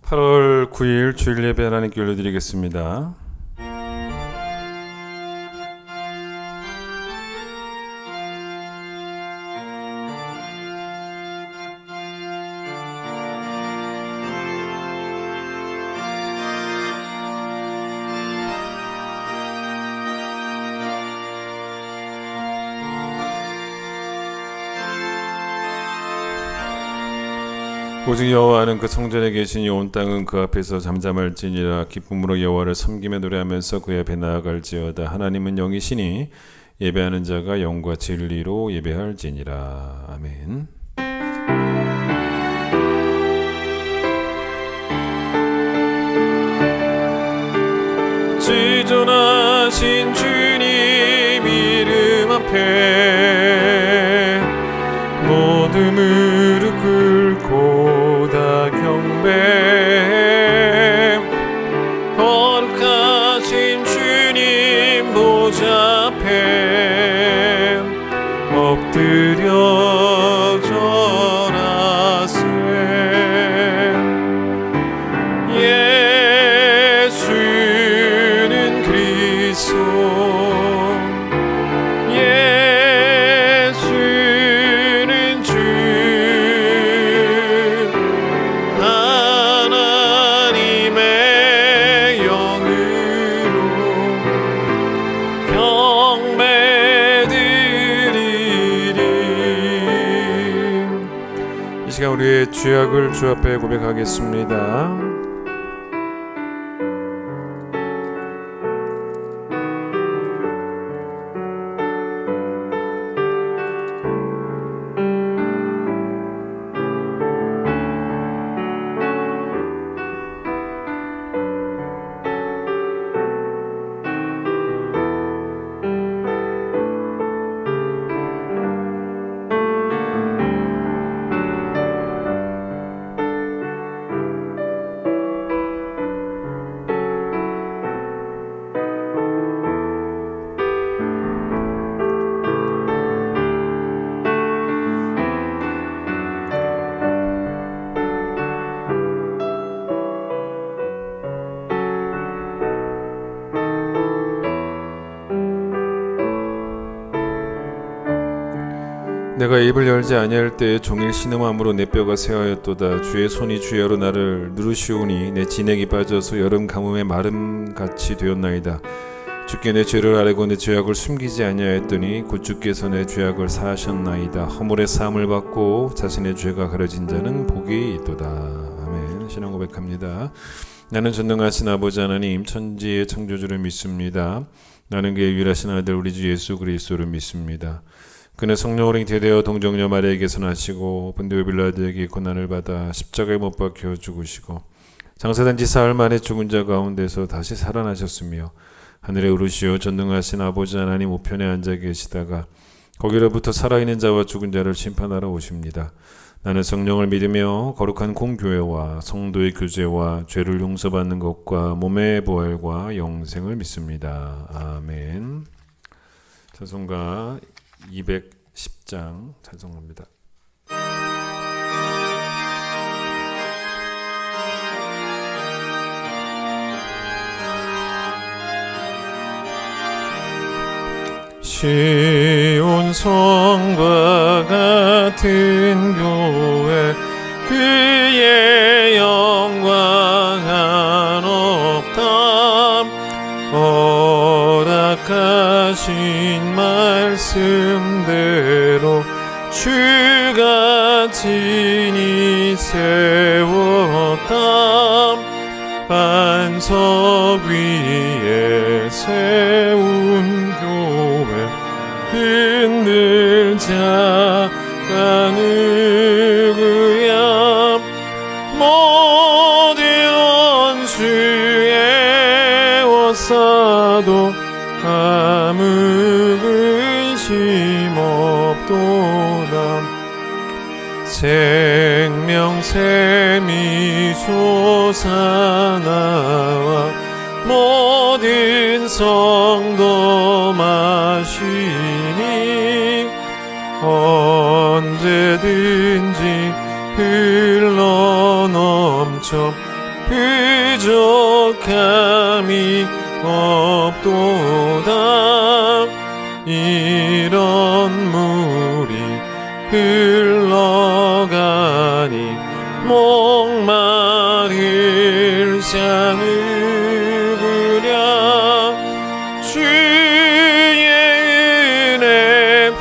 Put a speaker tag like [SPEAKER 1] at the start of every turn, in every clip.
[SPEAKER 1] 8월 9일 주일 예배 하나님께 올려드리겠습니다. 오직 여호와는 그 성전에 계시니 온 땅은 그 앞에서 잠잠할지니라. 기쁨으로 여호와를 섬기며 노래하면서 그의 앞에 나아갈지어다. 하나님은 영이시니 예배하는 자가 영과 진리로 예배할지니라. 아멘. 지존하신 주님 이름 앞에 모두 무릎 꿇고 다 경배. 거룩하신 주님 보좌 앞에 엎드려 절하세. 예수는 그리스도, 우리의 죄악을 주 앞에 고백하겠습니다. 내가 입을 열지 아니할 때에 종일 신음함으로 내 뼈가 쇠하였도다. 주의 손이 주야로 나를 누르시오니 내 진액이 빠져서 여름 가뭄에 마름같이 되었나이다. 주께 내 죄를 아뢰고 내 죄악을 숨기지 아니하였더니 곧 주께서 내 죄악을 사하셨나이다. 허물의 사함을 받고 자신의 죄가 가려진 자는 복이 있도다. 아멘. 신앙 고백합니다. 나는 전능하신 아버지 하나님 천지의 창조주를 믿습니다. 나는 그의 유일하신 아들 우리 주 예수 그리스도를 믿습니다. 그는 성령으로 잉태되어 동정녀 마리아에게서 나시고 본디오 빌라도에게 고난을 받아 십자가에 못 박혀 죽으시고 장사된 지 사흘 만에 죽은 자 가운데서 다시 살아나셨으며 하늘에 오르시어 전능하신 아버지 하나님 우편에 앉아 계시다가 거기로부터 살아있는 자와 죽은 자를 심판하러 오십니다. 나는 성령을 믿으며 거룩한 공교회와 성도의 교제와 죄를 용서받는 것과 몸의 부활과 영생을 믿습니다. 아멘. 찬송가 210장 찬송합니다. 시온 성과 같은 교회 그의 영광 한없담 허락하신 말씀대로 주가 진히 세웠담 반석 위에 세운 교회 흔들자가 누구야 모든 원수에 워싸도 아무 근심 없도다. 생명샘이 솟아나와 모든 성도 마시니 언제든지 흘러넘쳐 부족함이 없도다. 이런 물이 흘러가니 목마를 자 누구랴. 주의 은혜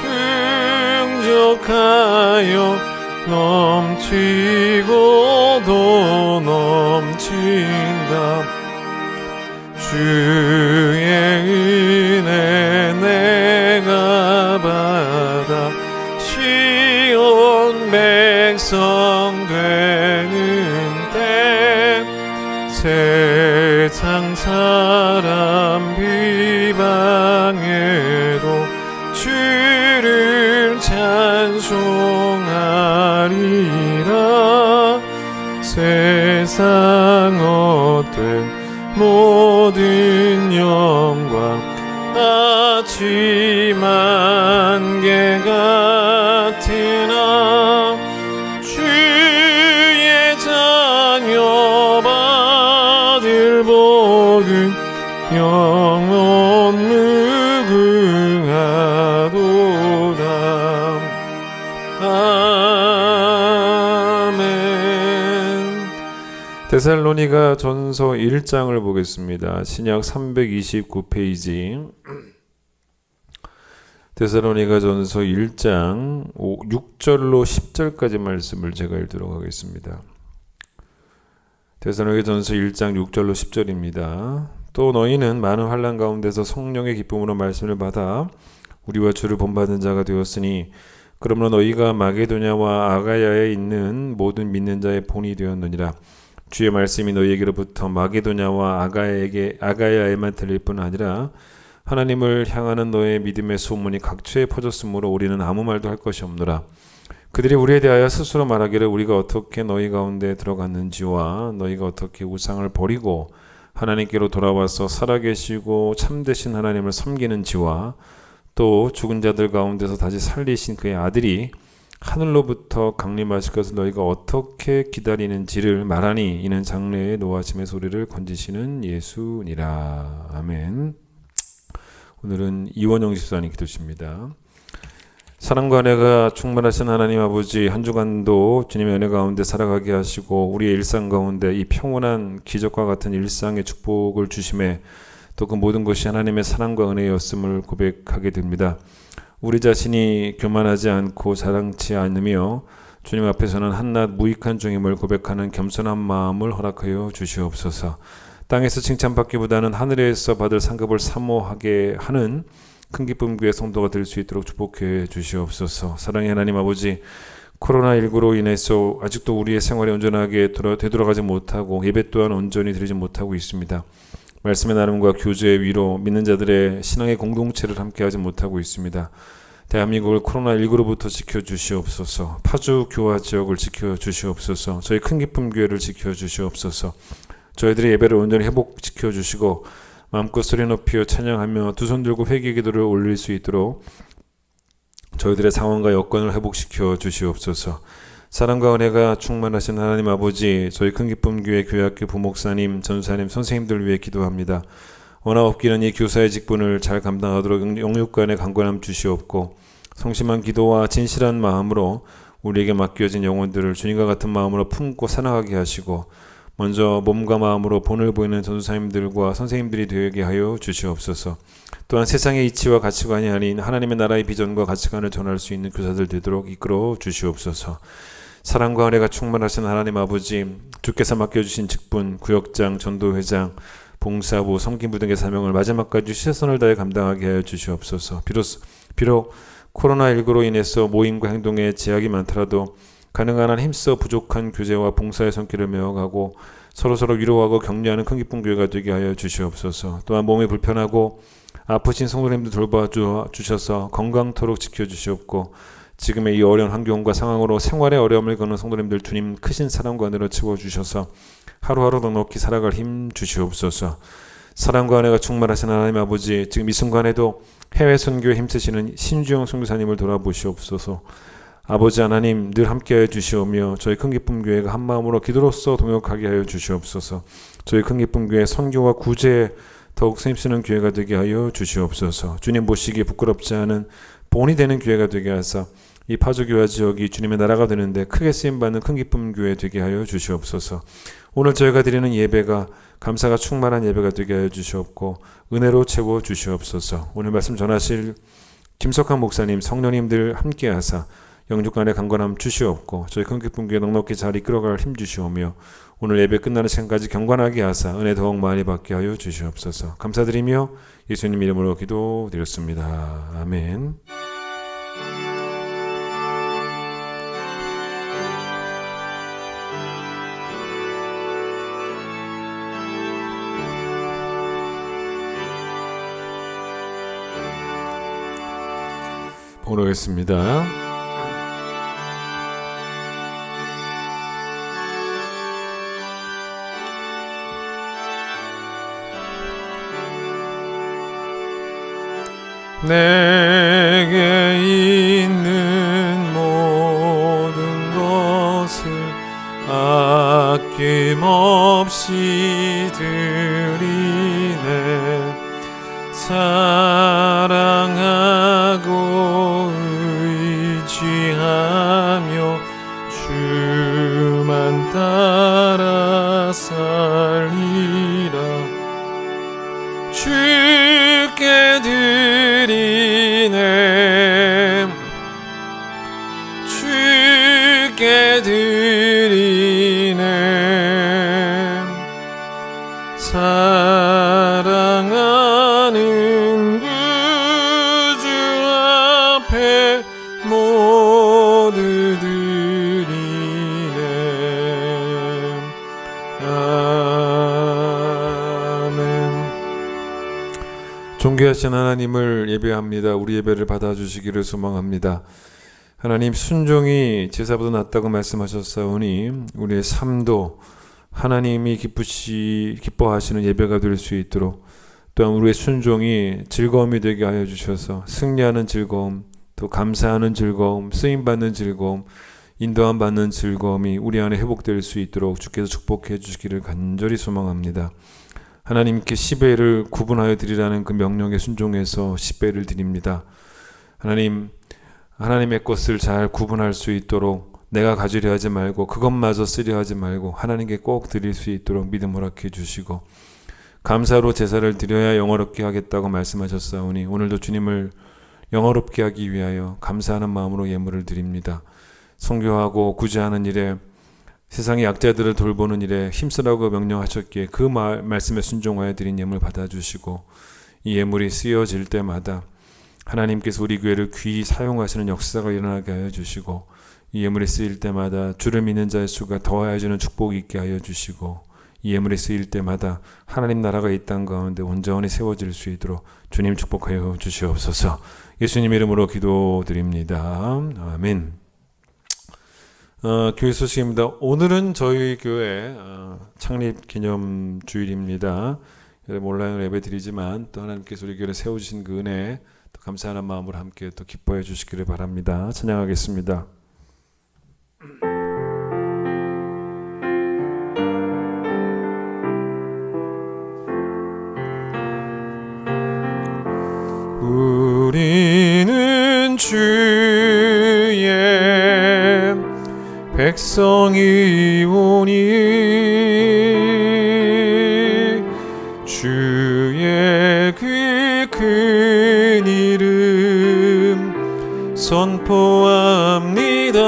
[SPEAKER 1] 풍족하여 넘치고도 넘친다. 주의 은혜 내가 받아 시온 백성 되는 때 세상 사람 비방해도 주를 찬송하리라. 세상 어떤 모든 영광 아침 안개 같으나 주의 자녀 받을 복은 영원 무궁하도다. 아멘. 데살로니가 전서 1장을 보겠습니다. 신약 329페이지. 데살로니가 전서 1장 6절로 10절까지 말씀을 제가 읽도록 하겠습니다. 데살로니가 전서 1장 6절로 10절입니다. 또 너희는 많은 환난 가운데서 성령의 기쁨으로 말씀을 받아 우리와 주를 본받은 자가 되었으니 그러므로 너희가 마게도냐와 아가야에 있는 모든 믿는 자의 본이 되었느니라. 주의 말씀이 너희에게로부터 마게도냐와 아가야에만 들릴 뿐 아니라 하나님을 향하는 너의 믿음의 소문이 각처에 퍼졌으므로 우리는 아무 말도 할 것이 없노라. 그들이 우리에 대하여 스스로 말하기를 우리가 어떻게 너희 가운데 들어갔는지와 너희가 어떻게 우상을 버리고 하나님께로 돌아와서 살아계시고 참되신 하나님을 섬기는지와 또 죽은 자들 가운데서 다시 살리신 그의 아들이 하늘로부터 강림하실 것을 너희가 어떻게 기다리는지를 말하니 이는 장래의 노하심의 소리를 건지시는 예수니라. 아멘. 오늘은 이원영 집사님 기도십니다. 사랑과 은혜가 충만하신 하나님 아버지, 한 주간도 주님의 은혜 가운데 살아가게 하시고 우리의 일상 가운데 이 평온한 기적과 같은 일상의 축복을 주심에 또 그 모든 것이 하나님의 사랑과 은혜였음을 고백하게 됩니다. 우리 자신이 교만하지 않고 자랑치 않으며 주님 앞에서는 한낱 무익한 종임을 고백하는 겸손한 마음을 허락하여 주시옵소서. 땅에서 칭찬받기보다는 하늘에서 받을 상급을 사모하게 하는 큰 기쁨 교회 성도가 될 수 있도록 축복해 주시옵소서. 사랑의 하나님 아버지, 코로나19로 인해서 아직도 우리의 생활이 온전하게 되돌아가지 못하고 예배 또한 온전히 드리지 못하고 있습니다. 말씀의 나눔과 교제의 위로 믿는 자들의 신앙의 공동체를 함께하지 못하고 있습니다. 대한민국을 코로나19로부터 지켜주시옵소서. 파주 교화 지역을 지켜주시옵소서. 저희 큰 기쁨 교회를 지켜주시옵소서. 저희들의 예배를 온전히 회복시켜주시고 마음껏 소리 높여 찬양하며 두 손 들고 회개 기도를 올릴 수 있도록 저희들의 상황과 여건을 회복시켜 주시옵소서. 사랑과 은혜가 충만하신 하나님 아버지, 저희 큰 기쁨 교회 교회학교 부목사님, 전사님, 선생님들 위해 기도합니다. 원하 없기는 이 교사의 직분을 잘 감당하도록 영육간의 강건함 주시옵고 성심한 기도와 진실한 마음으로 우리에게 맡겨진 영혼들을 주님과 같은 마음으로 품고 사랑하게 하시고 먼저 몸과 마음으로 본을 보이는 전도사님들과 선생님들이 되게 하여 주시옵소서. 또한 세상의 이치와 가치관이 아닌 하나님의 나라의 비전과 가치관을 전할 수 있는 교사들 되도록 이끌어 주시옵소서. 사랑과 은혜가 충만하신 하나님 아버지, 주께서 맡겨주신 직분, 구역장, 전도회장, 봉사부, 섬김부 등의 사명을 마지막까지 최선을 다해 감당하게 하여 주시옵소서. 비록 코로나19로 인해서 모임과 행동에 제약이 많더라도 가능한 한 힘써 부족한 교제와 봉사의 손길을 메어가고 서로서로 위로하고 격려하는 큰 기쁨 교회가 되게 하여 주시옵소서. 또한 몸이 불편하고 아프신 성도님들 돌봐주셔서 건강토록 지켜주시옵고 지금의 이 어려운 환경과 상황으로 생활의 어려움을 겪는 성도님들 주님 크신 사랑과 은혜로 채워주셔서 하루하루 넉넉히 살아갈 힘 주시옵소서. 사랑과 은혜가 충만하신 하나님 아버지, 지금 이 순간에도 해외 선교에 힘쓰시는 신주영 선교사님을 돌아보시옵소서. 아버지 하나님 늘 함께하여 주시오며 저희 큰기쁨교회가 한마음으로 기도로서 동역하게 하여 주시옵소서. 저희 큰기쁨교회 선교와 구제에 더욱 힘쓰는 교회가 되게 하여 주시옵소서. 주님 보시기에 부끄럽지 않은 본이 되는 교회가 되게 하사 이 파주교회 지역이 주님의 나라가 되는데 크게 쓰임받는 큰기쁨교회 되게 하여 주시옵소서. 오늘 저희가 드리는 예배가 감사가 충만한 예배가 되게 하여 주시옵고 은혜로 채워 주시옵소서. 오늘 말씀 전하실 김석환 목사님, 성령님들 함께 하사 영육간의 강건함 주시옵고 저희 큰기쁨교회 넉넉히 잘 이끌어갈 힘 주시오며 오늘 예배 끝나는 시간까지 경건하게 하사 은혜 더욱 많이 받게 하여 주시옵소서. 감사드리며 예수님 이름으로 기도드렸습니다. 아멘. 오르겠습니다. 내게 있는 모든 것을 아낌없이 드리네. 사랑하고 의지하며 주만 따라 살리라. 주께 드리네. 주께 드리네. 사랑하는 구주 앞에 모두 드리네. 아멘. 존귀하신 하나님을 예배합니다. 우리 예배를 받아주시기를 소망합니다. 하나님, 순종이 제사보다 낫다고 말씀하셨사오니 우리의 삶도 하나님이 기뻐하시는 예배가 될 수 있도록, 또한 우리의 순종이 즐거움이 되게 하여 주셔서 승리하는 즐거움, 또 감사하는 즐거움, 쓰임받는 즐거움, 인도함 받는 즐거움이 우리 안에 회복될 수 있도록 주께서 축복해 주시기를 간절히 소망합니다. 하나님께 10배를 구분하여 드리라는 그 명령에 순종해서 10배를 드립니다. 하나님의 것을 잘 구분할 수 있도록 내가 가지려 하지 말고 그것마저 쓰려 하지 말고 하나님께 꼭 드릴 수 있도록 믿음 허락해 주시고, 감사로 제사를 드려야 영화롭게 하겠다고 말씀하셨사오니 오늘도 주님을 영화롭게 하기 위하여 감사하는 마음으로 예물을 드립니다. 선교하고 구제하는 일에, 세상의 약자들을 돌보는 일에 힘쓰라고 명령하셨기에 그 말씀에 순종하여 드린 예물 받아주시고, 이 예물이 쓰여질 때마다 하나님께서 우리 교회를 귀히 사용하시는 역사가 일어나게 하여 주시고, 이 예물이 쓰일 때마다 주를 믿는 자의 수가 더하여 주는 축복이 있게 하여 주시고, 이 예물이 쓰일 때마다 하나님 나라가 이 땅 가운데 온전히 세워질 수 있도록 주님 축복하여 주시옵소서. 예수님 이름으로 기도드립니다. 아멘. 교회 소식입니다. 오늘은 저희 교회 창립 기념 주일입니다. 온라인으로 예배 드리지만 또 하나님께서 우리 교회를 세우신 그 은혜 또 감사하는 마음으로 함께 또 기뻐해 주시기를 바랍니다. 찬양하겠습니다. 우리는 주의 백성이오니 주의 그 큰 이름 선포합니다.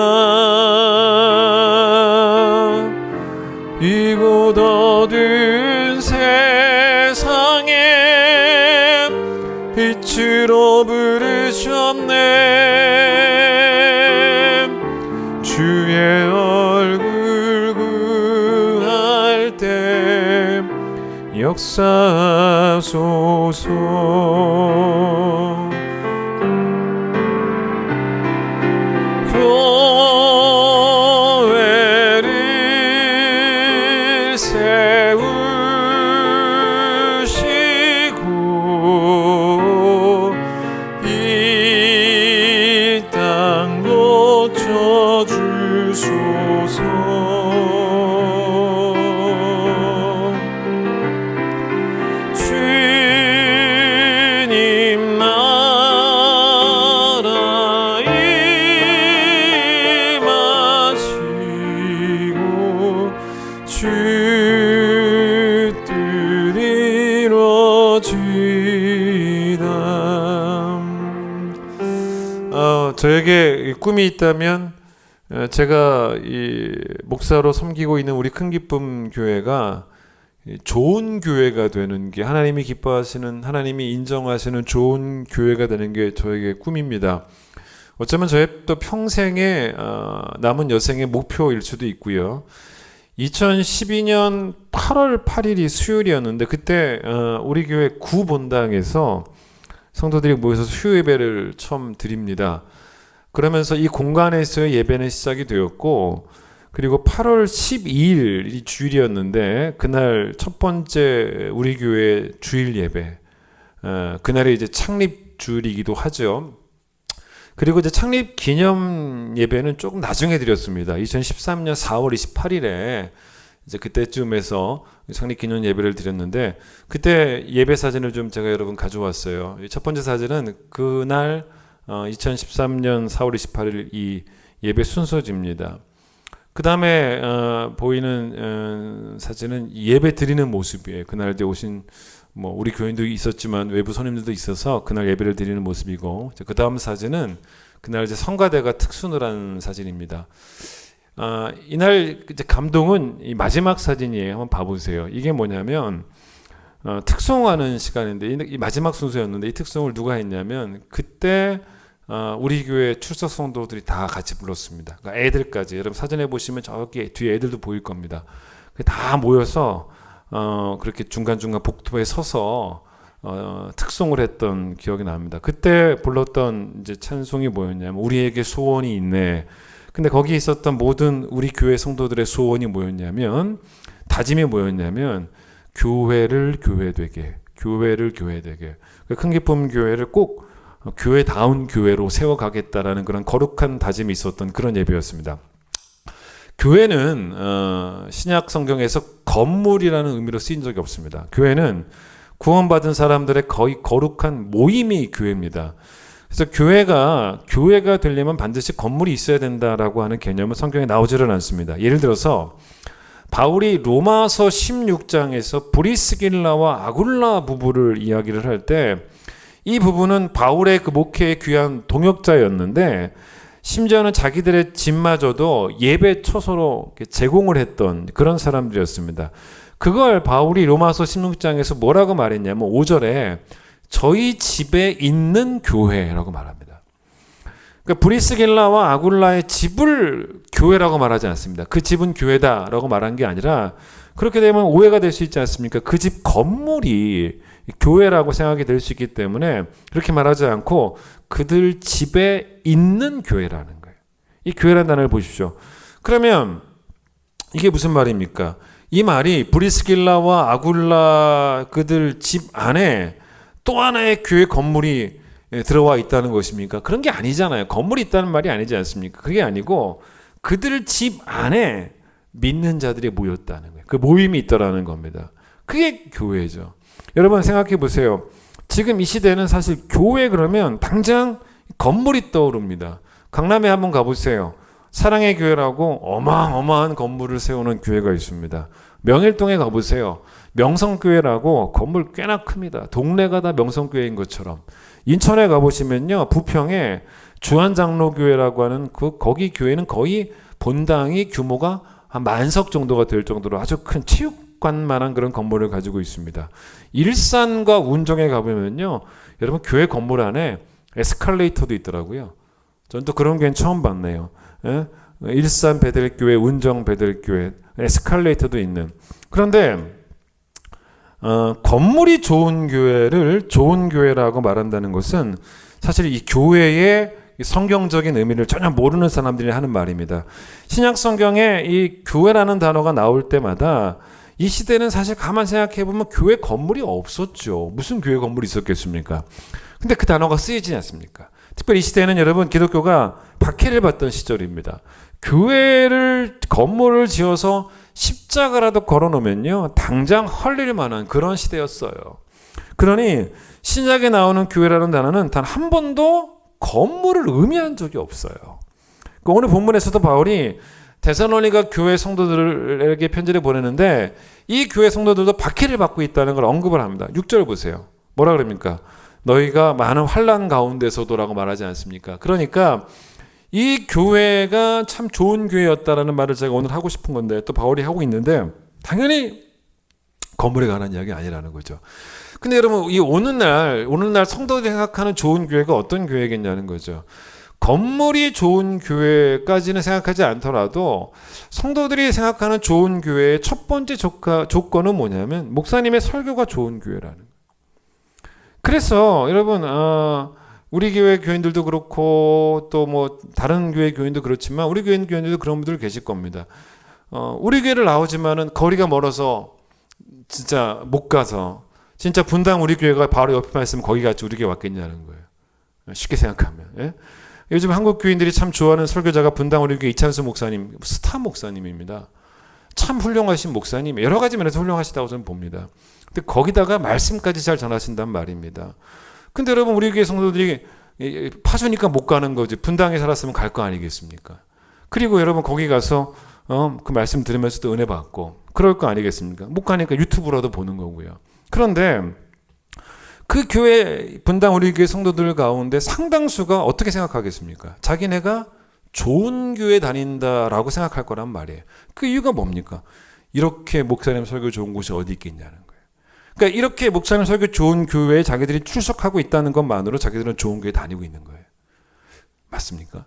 [SPEAKER 1] 이곳 어두운 세상에 빛으로 부르셨네. 주의 얼굴 구할 때 역사하소서. 교회를 세우시고 이 땅 고쳐 주 뜻 이루어지이다. 저에게 꿈이 있다면 제가 이 목사로 섬기고 있는 우리 큰기쁨 교회가 좋은 교회가 되는 게, 하나님이 기뻐하시는, 하나님이 인정하시는 좋은 교회가 되는 게 저에게 꿈입니다. 어쩌면 저의 또 평생의 남은 여생의 목표일 수도 있고요. 2012년 8월 8일이 수요일이었는데 그때 우리 교회 구본당에서 성도들이 모여서 수요 예배를 처음 드립니다. 그러면서 이 공간에서의 예배는 시작이 되었고, 그리고 8월 12일이 주일이었는데 그날 첫 번째 우리 교회 주일 예배, 그날이 이제 창립 주일이기도 하죠. 그리고 이제 창립 기념 예배는 조금 나중에 드렸습니다. 2013년 4월 28일에 이제 그때쯤에서 창립 기념 예배를 드렸는데, 그때 예배 사진을 좀 제가 여러분 가져왔어요. 첫 번째 사진은 그날 2013년 4월 28일 이 예배 순서지입니다. 그 다음에 보이는 사진은 예배 드리는 모습이에요. 그날 이제 오신 우리 교인도 있었지만 외부 손님들도 있어서 그날 예배를 드리는 모습이고, 그 다음 사진은 그날 이제 성가대가 특순을 한 사진입니다. 이날 이제 감동은 이 마지막 사진이에요. 한번 봐보세요. 이게 뭐냐면 특송하는 시간인데, 이 마지막 순서였는데 이 특송을 누가 했냐면 그때 우리 교회 출석 성도들이 다 같이 불렀습니다. 그러니까 애들까지. 여러분 사진에 보시면 저기 뒤에 애들도 보일 겁니다. 다 모여서 그렇게 중간중간 복도에 서서 특송을 했던 기억이 납니다. 그때 불렀던 이제 찬송이 뭐였냐면 우리에게 소원이 있네. 근데 거기 있었던 모든 우리 교회 성도들의 소원이 뭐였냐면, 다짐이 뭐였냐면 교회를 교회되게, 교회를 교회되게, 큰기쁨 교회를 꼭 교회다운 교회로 세워가겠다라는 그런 거룩한 다짐이 있었던 그런 예배였습니다. 교회는 신약 성경에서 건물이라는 의미로 쓰인 적이 없습니다. 교회는 구원받은 사람들의 거의 거룩한 모임이 교회입니다. 그래서 교회가 되려면 반드시 건물이 있어야 된다라고 하는 개념은 성경에 나오지를 않습니다. 예를 들어서 바울이 로마서 16장에서 브리스길라와 아굴라 부부를 이야기를 할 때, 이 부부는 바울의 그 목회에 귀한 동역자였는데 심지어는 자기들의 집마저도 예배 처소로 제공을 했던 그런 사람들이었습니다. 그걸 바울이 로마서 16장에서 뭐라고 말했냐면 5절에 저희 집에 있는 교회라고 말합니다. 그러니까 브리스길라와 아굴라의 집을 교회라고 말하지 않습니다. 그 집은 교회다라고 말한 게 아니라, 그렇게 되면 오해가 될 수 있지 않습니까? 그 집 건물이 교회라고 생각이 될 수 있기 때문에 그렇게 말하지 않고 그들 집에 있는 교회라는 거예요. 이 교회라는 단어를 보십시오. 그러면 이게 무슨 말입니까? 이 말이 브리스길라와 아굴라 그들 집 안에 또 하나의 교회 건물이 들어와 있다는 것입니까? 그런 게 아니잖아요. 건물이 있다는 말이 아니지 않습니까? 그게 아니고 그들 집 안에 믿는 자들이 모였다는 거예요. 그 모임이 있다라는 겁니다. 그게 교회죠. 여러분 생각해 보세요. 지금 이 시대는 사실 교회 그러면 당장 건물이 떠오릅니다. 강남에 한번 가보세요. 사랑의 교회라고 어마어마한 건물을 세우는 교회가 있습니다. 명일동에 가보세요. 명성교회라고 건물 꽤나 큽니다. 동네가 다 명성교회인 것처럼. 인천에 가보시면요, 부평에 주한장로교회라고 하는 거기 교회는 거의 본당이 규모가 한 만석 정도가 될 정도로 아주 큰 체육관만한 그런 건물을 가지고 있습니다. 일산과 운정에 가보면요, 여러분 교회 건물 안에 에스컬레이터도 있더라고요. 전 또 그런 교회는 처음 봤네요. 예? 일산 베델교회, 운정 베델교회, 에스컬레이터도 있는. 그런데 건물이 좋은 교회를 좋은 교회라고 말한다는 것은 사실 이 교회의 성경적인 의미를 전혀 모르는 사람들이 하는 말입니다. 신약 성경에 이 교회라는 단어가 나올 때마다 이 시대는 사실 가만 생각해 보면 교회 건물이 없었죠. 무슨 교회 건물이 있었겠습니까? 근데 그 단어가 쓰이지 않습니까? 특별히 이 시대는 여러분 기독교가 박해를 받던 시절입니다. 교회를 건물을 지어서 십자가라도 걸어놓으면요 당장 헐릴 만한 그런 시대였어요. 그러니 신약에 나오는 교회라는 단어는 단 한 번도 건물을 의미한 적이 없어요. 오늘 본문에서도 바울이 데살로니가 교회 성도들에게 편지를 보내는데 이 교회 성도들도 박해를 받고 있다는 걸 언급을 합니다. 6절 보세요. 뭐라 그럽니까? 너희가 많은 환난 가운데서도라고 말하지 않습니까? 그러니까 이 교회가 참 좋은 교회였다라는 말을 제가 오늘 하고 싶은 건데 또 바울이 하고 있는데 당연히 건물에 관한 이야기 아니라는 거죠. 근데 여러분 이 오늘날 성도들이 생각하는 좋은 교회가 어떤 교회겠냐는 거죠. 건물이 좋은 교회까지는 생각하지 않더라도 성도들이 생각하는 좋은 교회의 첫 번째 조건은 뭐냐면 목사님의 설교가 좋은 교회라는 거예요. 그래서 여러분 우리 교회 교인들도 그렇고 또 뭐 다른 교회 교인도 그렇지만 우리 교회 교인들도 그런 분들 계실 겁니다. 우리 교회를 나오지만은 거리가 멀어서 진짜 못 가서 진짜 분당 우리 교회가 바로 옆에만 있으면 거기 같이 우리 교회 왔겠냐는 거예요. 쉽게 생각하면. 예? 요즘 한국 교인들이 참 좋아하는 설교자가 분당 우리 교회 이찬수 목사님, 스타 목사님입니다. 참 훌륭하신 목사님, 여러 가지 면에서 훌륭하시다고 저는 봅니다. 근데 거기다가 말씀까지 잘 전하신단 말입니다. 근데 여러분 우리 교회 성도들이 파주니까 못 가는 거지. 분당에 살았으면 갈 거 아니겠습니까? 그리고 여러분 거기 가서 그 말씀 들으면서도 은혜 받고 그럴 거 아니겠습니까? 못 가니까 유튜브라도 보는 거고요. 그런데 그 교회 분당 우리 교회 성도들 가운데 상당수가 어떻게 생각하겠습니까? 자기네가 좋은 교회 다닌다라고 생각할 거란 말이에요. 그 이유가 뭡니까? 이렇게 목사님 설교 좋은 곳이 어디 있겠냐는 거예요. 그러니까 이렇게 목사님 설교 좋은 교회에 자기들이 출석하고 있다는 것만으로 자기들은 좋은 교회 다니고 있는 거예요. 맞습니까?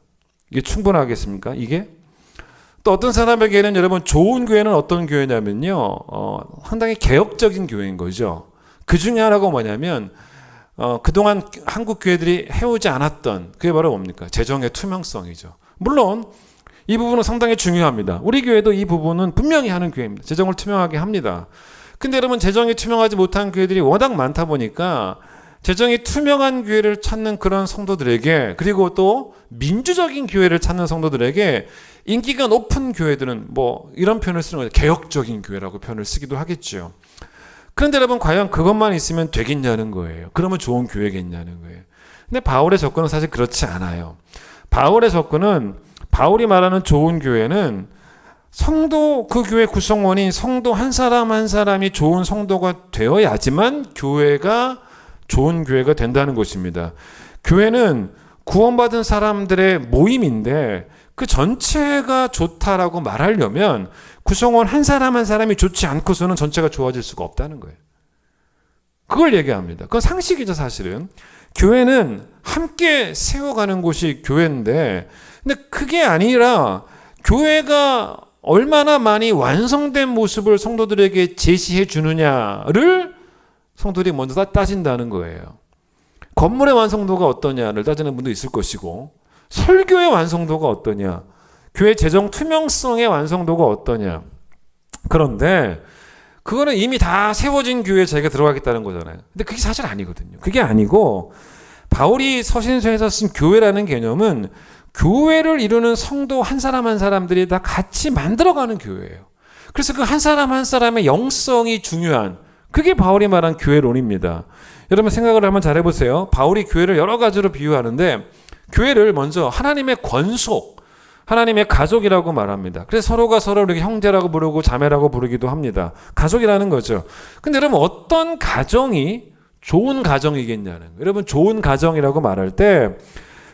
[SPEAKER 1] 이게 충분하겠습니까? 이게? 또 어떤 사람에게는 여러분 좋은 교회는 어떤 교회냐면요. 상당히 개혁적인 교회인 거죠. 그 중에 하나가 뭐냐면 그동안 한국 교회들이 해오지 않았던 그게 바로 뭡니까? 재정의 투명성이죠. 물론 이 부분은 상당히 중요합니다. 우리 교회도 이 부분은 분명히 하는 교회입니다. 재정을 투명하게 합니다. 근데 여러분 재정이 투명하지 못한 교회들이 워낙 많다 보니까 재정이 투명한 교회를 찾는 그런 성도들에게 그리고 또 민주적인 교회를 찾는 성도들에게 인기가 높은 교회들은 뭐 이런 표현을 쓰는 거죠. 개혁적인 교회라고 표현을 쓰기도 하겠죠. 그런데 여러분 과연 그것만 있으면 되겠냐는 거예요. 그러면 좋은 교회겠냐는 거예요. 근데 바울의 접근은 사실 그렇지 않아요. 바울의 접근은 바울이 말하는 좋은 교회는 성도 그 교회 구성원인 성도 한 사람 한 사람이 좋은 성도가 되어야지만 교회가 좋은 교회가 된다는 것입니다. 교회는 구원받은 사람들의 모임인데 그 전체가 좋다라고 말하려면 구성원 한 사람 한 사람이 좋지 않고서는 전체가 좋아질 수가 없다는 거예요. 그걸 얘기합니다. 그건 상식이죠, 사실은. 교회는 함께 세워가는 곳이 교회인데, 근데 그게 아니라 교회가 얼마나 많이 완성된 모습을 성도들에게 제시해 주느냐를 성도들이 먼저 따진다는 거예요. 건물의 완성도가 어떠냐를 따지는 분도 있을 것이고, 설교의 완성도가 어떠냐, 교회 재정 투명성의 완성도가 어떠냐. 그런데 그거는 이미 다 세워진 교회에 자기가 들어가겠다는 거잖아요. 근데 그게 사실 아니거든요. 그게 아니고 바울이 서신서에서 쓴 교회라는 개념은 교회를 이루는 성도 한 사람 한 사람들이 다 같이 만들어가는 교회예요. 그래서 그 한 사람 한 사람의 영성이 중요한 그게 바울이 말한 교회론입니다. 여러분 생각을 한번 잘 해보세요. 바울이 교회를 여러 가지로 비유하는데 교회를 먼저 하나님의 권속, 하나님의 가족이라고 말합니다. 그래서 서로가 서로를 이렇게 형제라고 부르고 자매라고 부르기도 합니다. 가족이라는 거죠. 근데 여러분 어떤 가정이 좋은 가정이겠냐는 거예요. 여러분 좋은 가정이라고 말할 때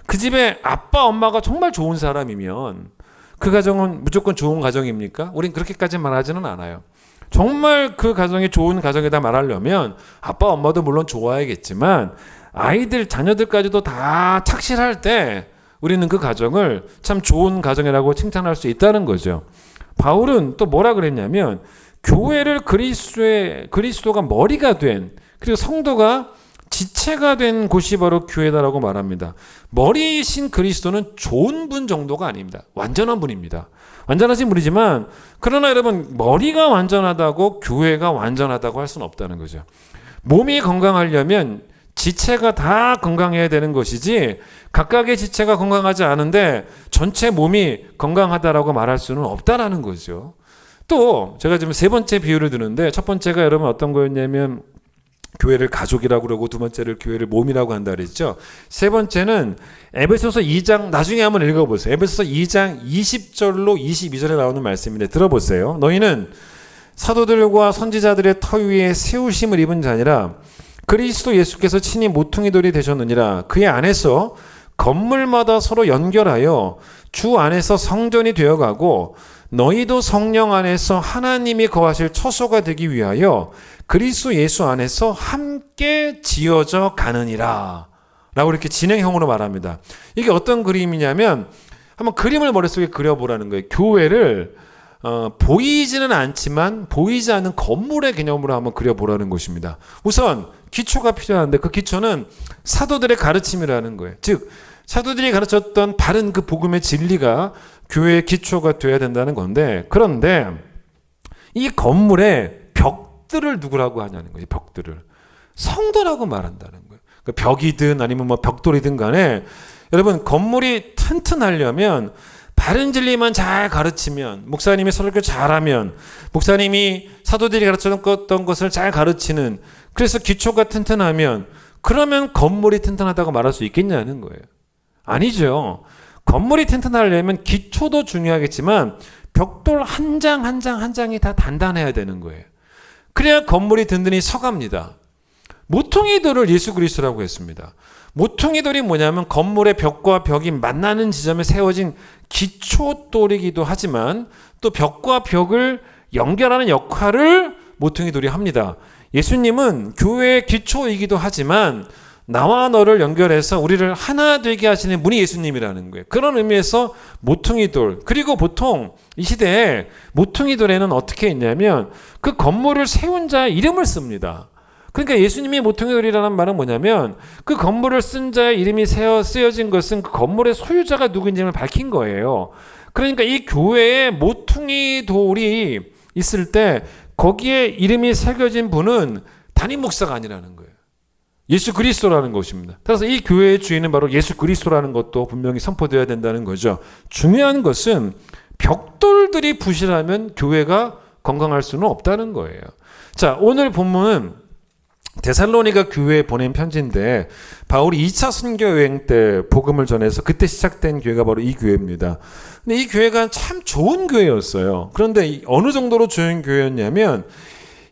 [SPEAKER 1] 그 집에 아빠 엄마가 정말 좋은 사람이면 그 가정은 무조건 좋은 가정입니까? 우린 그렇게까지 말하지는 않아요. 정말 그 가정이 좋은 가정이다 말하려면 아빠 엄마도 물론 좋아야겠지만 아이들 자녀들까지도 다 착실할 때 우리는 그 가정을 참 좋은 가정이라고 칭찬할 수 있다는 거죠. 바울은 또 뭐라 그랬냐면 교회를 그리스도가 머리가 된 그리고 성도가 지체가 된 곳이 바로 교회다라고 말합니다. 머리이신 그리스도는 좋은 분 정도가 아닙니다. 완전한 분입니다. 완전하신 분이지만 그러나 여러분 머리가 완전하다고 교회가 완전하다고 할 수는 없다는 거죠. 몸이 건강하려면 지체가 다 건강해야 되는 것이지 각각의 지체가 건강하지 않은데 전체 몸이 건강하다라고 말할 수는 없다라는 거죠. 또 제가 지금 세 번째 비유를 드는데 첫 번째가 여러분 어떤 거였냐면 교회를 가족이라고 그러고, 두 번째를 교회를 몸이라고 한다 그랬죠. 세 번째는 에베소서 2장, 나중에 한번 읽어보세요. 에베소서 2장 20절로 22절에 나오는 말씀인데 들어보세요. 너희는 사도들과 선지자들의 터 위에 세우심을 입은 자니라. 그리스도 예수께서 친히 모퉁이 돌이 되셨느니라. 그의 안에서 건물마다 서로 연결하여 주 안에서 성전이 되어가고, 너희도 성령 안에서 하나님이 거하실 처소가 되기 위하여 그리스도 예수 안에서 함께 지어져 가느니라 라고 이렇게 진행형으로 말합니다. 이게 어떤 그림이냐면, 한번 그림을 머릿속에 그려보라는 거예요. 교회를 보이지는 않지만 보이지 않는 건물의 개념으로 한번 그려보라는 것입니다. 우선 기초가 필요한데, 그 기초는 사도들의 가르침이라는 거예요. 즉 사도들이 가르쳤던 바른 그 복음의 진리가 교회의 기초가 되어야 된다는 건데, 그런데 이 건물의 벽들을 누구라고 하냐는 거예요. 벽들을 성도라고 말한다는 거예요. 그 벽이든 아니면 뭐 벽돌이든 간에, 여러분 건물이 튼튼하려면 바른 진리만 잘 가르치면, 목사님이 설교 잘하면, 목사님이 사도들이 가르쳤던 것을 잘 가르치는, 그래서 기초가 튼튼하면, 그러면 건물이 튼튼하다고 말할 수 있겠냐는 거예요. 아니죠. 건물이 튼튼하려면 기초도 중요하겠지만 벽돌 한 장 한 장 한 장이 다 단단해야 되는 거예요. 그래야 건물이 든든히 서갑니다. 모퉁이 돌을 예수 그리스도라고 했습니다. 모퉁이 돌이 뭐냐면 건물의 벽과 벽이 만나는 지점에 세워진 기초돌이기도 하지만, 또 벽과 벽을 연결하는 역할을 모퉁이 돌이 합니다. 예수님은 교회의 기초이기도 하지만 나와 너를 연결해서 우리를 하나 되게 하시는 분이 예수님이라는 거예요. 그런 의미에서 모퉁이 돌, 그리고 보통 이 시대에 모퉁이 돌에는 어떻게 있냐면 그 건물을 세운 자의 이름을 씁니다. 그러니까 예수님이 모퉁이 돌이라는 말은 뭐냐면, 그 건물을 쓴 자의 이름이 쓰여진 것은 그 건물의 소유자가 누구인지를 밝힌 거예요. 그러니까 이 교회에 모퉁이 돌이 있을 때 거기에 이름이 새겨진 분은 담임 목사가 아니라는 거예요. 예수 그리스도라는 것입니다. 따라서 이 교회의 주인은 바로 예수 그리스도라는 것도 분명히 선포되어야 된다는 거죠. 중요한 것은 벽돌들이 부실하면 교회가 건강할 수는 없다는 거예요. 자, 오늘 본문은 데살로니가 교회에 보낸 편지인데, 바울이 2차 선교 여행 때 복음을 전해서 그때 시작된 교회가 바로 이 교회입니다. 근데 이 교회가 참 좋은 교회였어요. 그런데 어느 정도로 좋은 교회였냐면,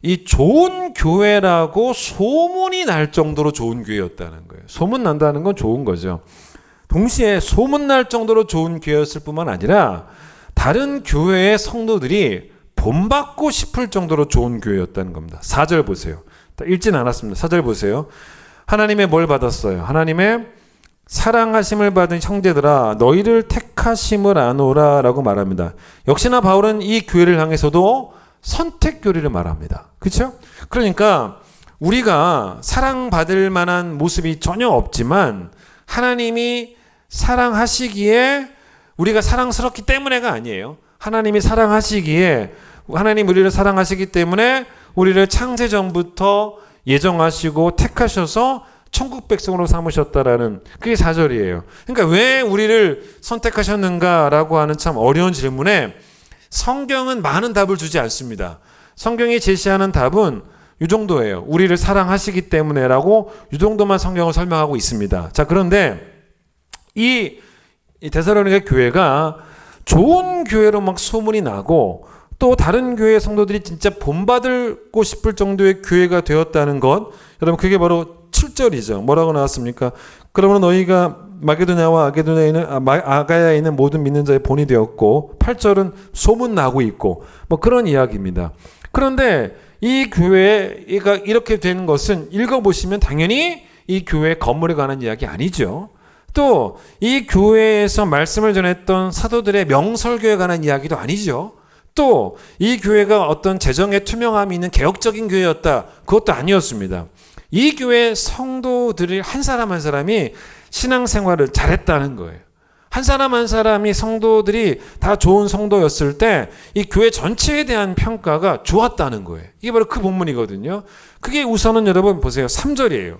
[SPEAKER 1] 이 좋은 교회라고 소문이 날 정도로 좋은 교회였다는 거예요. 소문 난다는 건 좋은 거죠. 동시에 소문 날 정도로 좋은 교회였을 뿐만 아니라 다른 교회의 성도들이 본받고 싶을 정도로 좋은 교회였다는 겁니다. 4절 보세요. 읽지는 않았습니다. 4절 보세요. 하나님의 뭘 받았어요? 하나님의 사랑하심을 받은 형제들아, 너희를 택하심을 아노라 라고 말합니다. 역시나 바울은 이 교회를 향해서도 선택 교리를 말합니다. 그렇죠? 그러니까 우리가 사랑받을 만한 모습이 전혀 없지만 하나님이 사랑하시기에 우리가 사랑스럽기 때문에가 아니에요. 하나님이 사랑하시기에, 하나님 우리를 사랑하시기 때문에 우리를 창세전부터 예정하시고 택하셔서 천국 백성으로 삼으셨다라는, 그게 4절이에요. 그러니까 왜 우리를 선택하셨는가라고 하는 참 어려운 질문에 성경은 많은 답을 주지 않습니다. 성경이 제시하는 답은 이 정도예요. 우리를 사랑하시기 때문에라고 이 정도만 성경을 설명하고 있습니다. 자, 그런데 이 데살로니가 교회가 좋은 교회로 막 소문이 나고, 또 다른 교회 성도들이 진짜 본받고 싶을 정도의 교회가 되었다는 것, 여러분 그게 바로 7절이죠. 뭐라고 나왔습니까? 그러므로 너희가 마게도냐와 아가야에 있는 모든 믿는 자의 본이 되었고, 8절은 소문나고 있고, 뭐 그런 이야기입니다. 그런데 이 교회가 이렇게 되는 것은 읽어보시면 당연히 이 교회 건물에 관한 이야기 아니죠. 또 이 교회에서 말씀을 전했던 사도들의 명설교에 관한 이야기도 아니죠. 또 이 교회가 어떤 재정의 투명함이 있는 개혁적인 교회였다, 그것도 아니었습니다. 이 교회 성도들이 한 사람 한 사람이 신앙생활을 잘했다는 거예요. 한 사람 한 사람이, 성도들이 다 좋은 성도였을 때 이 교회 전체에 대한 평가가 좋았다는 거예요. 이게 바로 그 본문이거든요. 그게 우선은 여러분 보세요. 3절이에요.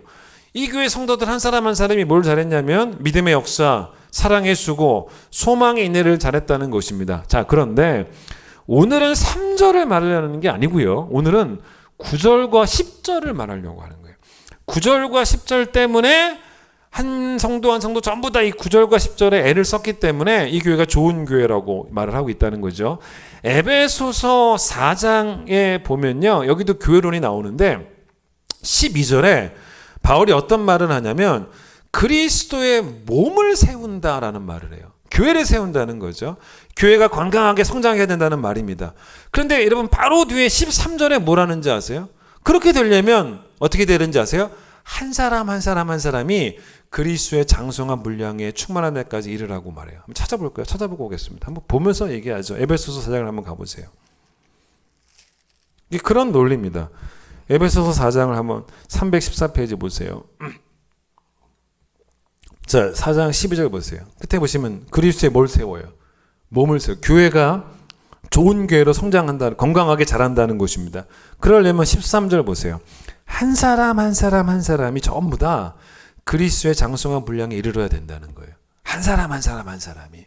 [SPEAKER 1] 이 교회 성도들 한 사람 한 사람이 뭘 잘했냐면 믿음의 역사, 사랑의 수고, 소망의 인내를 잘했다는 것입니다. 자, 그런데 오늘은 3절을 말하려는 게 아니고요. 오늘은 9절과 10절을 말하려고 하는 거예요. 9절과 10절 때문에 한 성도 한 성도 전부 다 이 9절과 10절에 애를 썼기 때문에 이 교회가 좋은 교회라고 말을 하고 있다는 거죠. 에베소서 4장에 보면요, 여기도 교회론이 나오는데 12절에 바울이 어떤 말을 하냐면 그리스도의 몸을 세운다라는 말을 해요. 교회를 세운다는 거죠. 교회가 건강하게 성장해야 된다는 말입니다. 그런데 여러분 바로 뒤에 13절에 뭐라는지 아세요? 그렇게 되려면 어떻게 되는지 아세요? 한 사람 한 사람 한 사람이 그리스도의 장성한 분량에 충만한 데까지 이르라고 말해요. 한번 찾아볼까요? 찾아보고 오겠습니다. 한번 보면서 얘기하죠. 에베소서 4장을 한번 가보세요. 이게 그런 논리입니다. 에베소서 4장을 한번 314페이지 보세요. 자, 4장 12절 보세요. 끝에 보시면 그리스도의 뭘 세워요? 몸을 세워요. 교회가 좋은 교회로 성장한다, 건강하게 자란다는 것입니다. 그러려면 13절 보세요. 한 사람 한 사람 한 사람이 전부 다 그리스도의 장성한 분량에 이르러야 된다는 거예요. 한 사람 한 사람 한 사람이.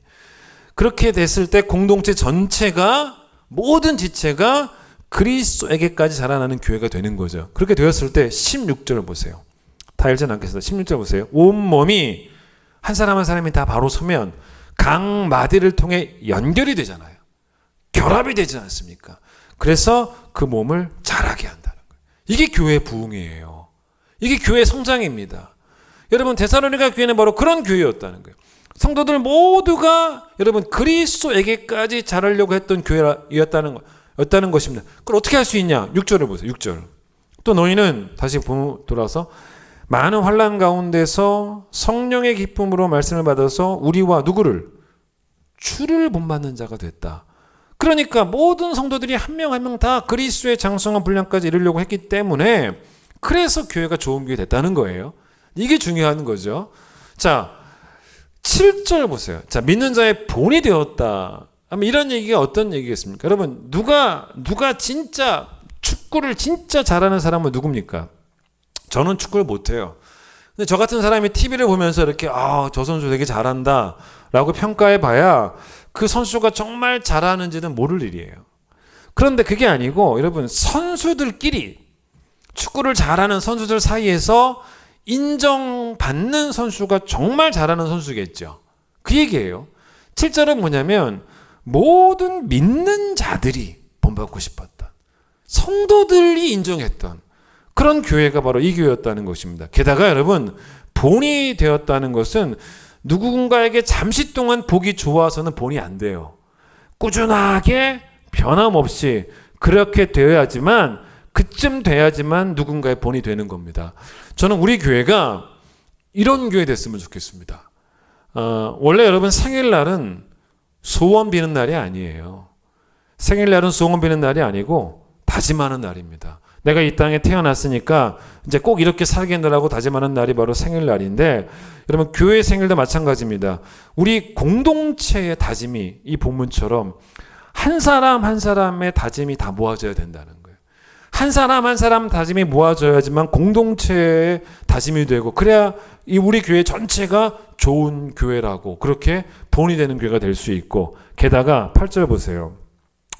[SPEAKER 1] 그렇게 됐을 때 공동체 전체가, 모든 지체가 그리스도에게까지 자라나는 교회가 되는 거죠. 그렇게 되었을 때 16절 보세요. 다 읽지는 않겠습니다. 16절 보세요. 온몸이 한 사람 한 사람이 다 바로 서면 각 마디를 통해 연결이 되잖아요. 결합이 되지 않습니까? 그래서 그 몸을 자라게 한다는 거예요. 이게 교회 부흥이에요. 이게 교회 성장입니다. 여러분 데살로니가 교회는 바로 그런 교회였다는 거예요. 성도들 모두가 여러분 그리스도에게까지 자라려고 했던 교회였다는 것입니다. 그걸 어떻게 할 수 있냐? 6절을 보세요. 6절. 또 너희는 다시 돌아서 많은 환난 가운데서 성령의 기쁨으로 말씀을 받아서 우리와 누구를? 주를 본받는 자가 됐다. 그러니까 모든 성도들이 한 명 한 명 다 그리스도의 장성한 분량까지 이르려고 했기 때문에 그래서 교회가 좋은 교회 됐다는 거예요. 이게 중요한 거죠. 자, 7절 보세요. 자, 믿는 자의 본이 되었다. 이런 얘기가 어떤 얘기겠습니까? 여러분, 누가 진짜 축구를 진짜 잘하는 사람은 누굽니까? 저는 축구를 못해요. 근데 저 같은 사람이 TV를 보면서 이렇게 저 선수 되게 잘한다 라고 평가해 봐야 그 선수가 정말 잘하는지는 모를 일이에요. 그런데 그게 아니고 여러분 선수들끼리 축구를 잘하는 선수들 사이에서 인정받는 선수가 정말 잘하는 선수겠죠. 그 얘기예요. 7절은 뭐냐면 모든 믿는 자들이 본받고 싶었다. 성도들이 인정했던 그런 교회가 바로 이 교회였다는 것입니다. 게다가 여러분 본이 되었다는 것은 누군가에게 잠시 동안 보기 좋아서는 본이 안 돼요. 꾸준하게 변함없이 그렇게 되어야지만 그쯤 돼야지만 누군가의 본이 되는 겁니다. 저는 우리 교회가 이런 교회 됐으면 좋겠습니다. 원래 여러분 생일날은 소원 비는 날이 아니에요. 생일날은 소원 비는 날이 아니고 다짐하는 날입니다. 내가 이 땅에 태어났으니까 이제 꼭 이렇게 살겠노라고 다짐하는 날이 바로 생일날인데 여러분 교회 생일도 마찬가지입니다. 우리 공동체의 다짐이 이 본문처럼 한 사람 한 사람의 다짐이 다 모아져야 된다는 거예요. 한 사람 한 사람 다짐이 모아져야지만 공동체의 다짐이 되고 그래야 이 우리 교회 전체가 좋은 교회라고 그렇게 본이 되는 교회가 될 수 있고 게다가 8절 보세요.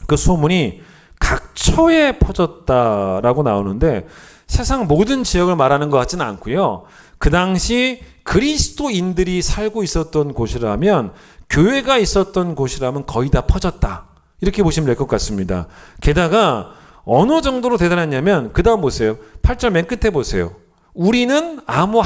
[SPEAKER 1] 그 소문이 각처에 퍼졌다라고 나오는데 세상 모든 지역을 말하는 것 같지는 않고요. 그 당시 그리스도인들이 살고 있었던 곳이라면 교회가 있었던 곳이라면 거의 다 퍼졌다. 이렇게 보시면 될 것 같습니다. 게다가 어느 정도로 대단했냐면 그 다음 보세요. 8절 맨 끝에 보세요. 우리는 아무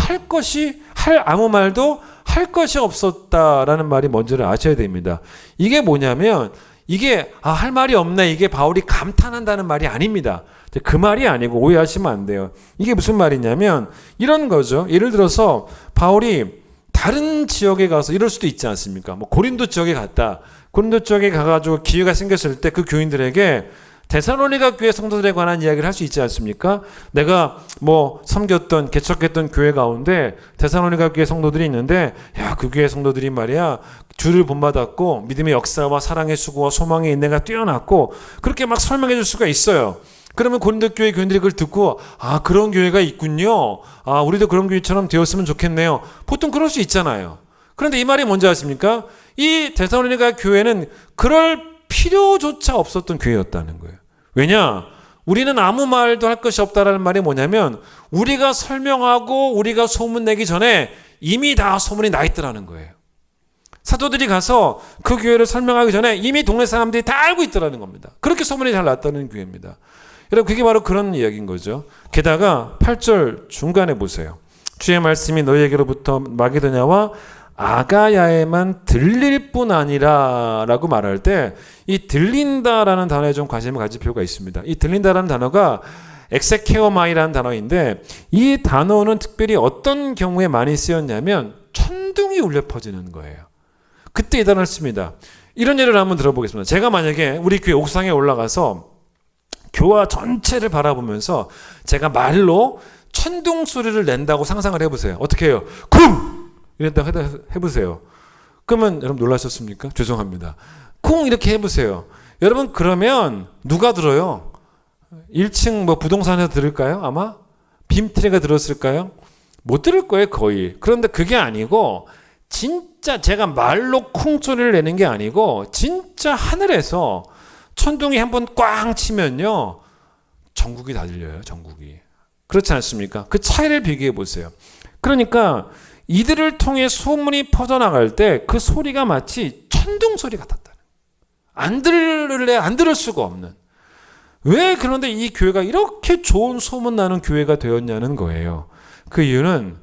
[SPEAKER 1] 말도 할 것이 없었다라는 말이 뭔지를 아셔야 됩니다. 이게 뭐냐면 이게 할 말이 없네 이게 바울이 감탄한다는 말이 아닙니다. 그 말이 아니고 오해하시면 안 돼요. 이게 무슨 말이냐면 이런 거죠. 예를 들어서 바울이 다른 지역에 가서 이럴 수도 있지 않습니까? 뭐 고린도 지역에 갔다. 고린도 지역에 가가지고 기회가 생겼을 때 그 교인들에게 데살로니가 교회 성도들에 관한 이야기를 할 수 있지 않습니까? 내가 뭐 섬겼던 개척했던 교회 가운데 데살로니가 교회 성도들이 있는데 야, 그 교회 성도들이 말이야 주를 본받았고 믿음의 역사와 사랑의 수고와 소망의 인내가 뛰어났고 그렇게 막 설명해 줄 수가 있어요. 그러면 고린도 교회 교인들이 그걸 듣고 그런 교회가 있군요. 우리도 그런 교회처럼 되었으면 좋겠네요. 보통 그럴 수 있잖아요. 그런데 이 말이 뭔지 아십니까? 이 데살로니가 교회는 그럴 필요조차 없었던 교회였다는 거예요. 왜냐? 우리는 아무 말도 할 것이 없다라는 말이 뭐냐면 우리가 설명하고 우리가 소문내기 전에 이미 다 소문이 나 있더라는 거예요. 사도들이 가서 그 교회를 설명하기 전에 이미 동네 사람들이 다 알고 있더라는 겁니다. 그렇게 소문이 잘 났다는 교회입니다. 여러분, 그게 바로 그런 이야기인 거죠. 게다가 8절 중간에 보세요. 주의 말씀이 너희에게로부터 마게도냐와 아가야에만 들릴 뿐 아니라 라고 말할 때 이 들린다라는 단어에 좀 관심을 가질 필요가 있습니다. 이 들린다라는 단어가 엑세케오마이라는 단어인데 이 단어는 특별히 어떤 경우에 많이 쓰였냐면 천둥이 울려 퍼지는 거예요. 그때 이 단어를 씁니다. 이런 예를 한번 들어보겠습니다. 제가 만약에 우리 교회 옥상에 올라가서 교화 전체를 바라보면서 제가 말로 천둥 소리를 낸다고 상상을 해보세요. 어떻게 해요? 쿵! 이랬다고 해보세요. 그러면 여러분 놀라셨습니까? 죄송합니다. 쿵! 이렇게 해보세요. 여러분, 그러면 누가 들어요? 1층 뭐 부동산에서 들을까요? 아마? 빔트리가 들었을까요? 못 들을 거예요, 거의. 그런데 그게 아니고 진짜 제가 말로 쿵 소리를 내는 게 아니고 진짜 하늘에서 천둥이 한번 꽝 치면요, 전국이 다 들려요. 전국이. 그렇지 않습니까? 그 차이를 비교해 보세요. 그러니까 이들을 통해 소문이 퍼져나갈 때 그 소리가 마치 천둥 소리 같았다. 안 들을 수가 없는. 왜 그런데 이 교회가 이렇게 좋은 소문 나는 교회가 되었냐는 거예요. 그 이유는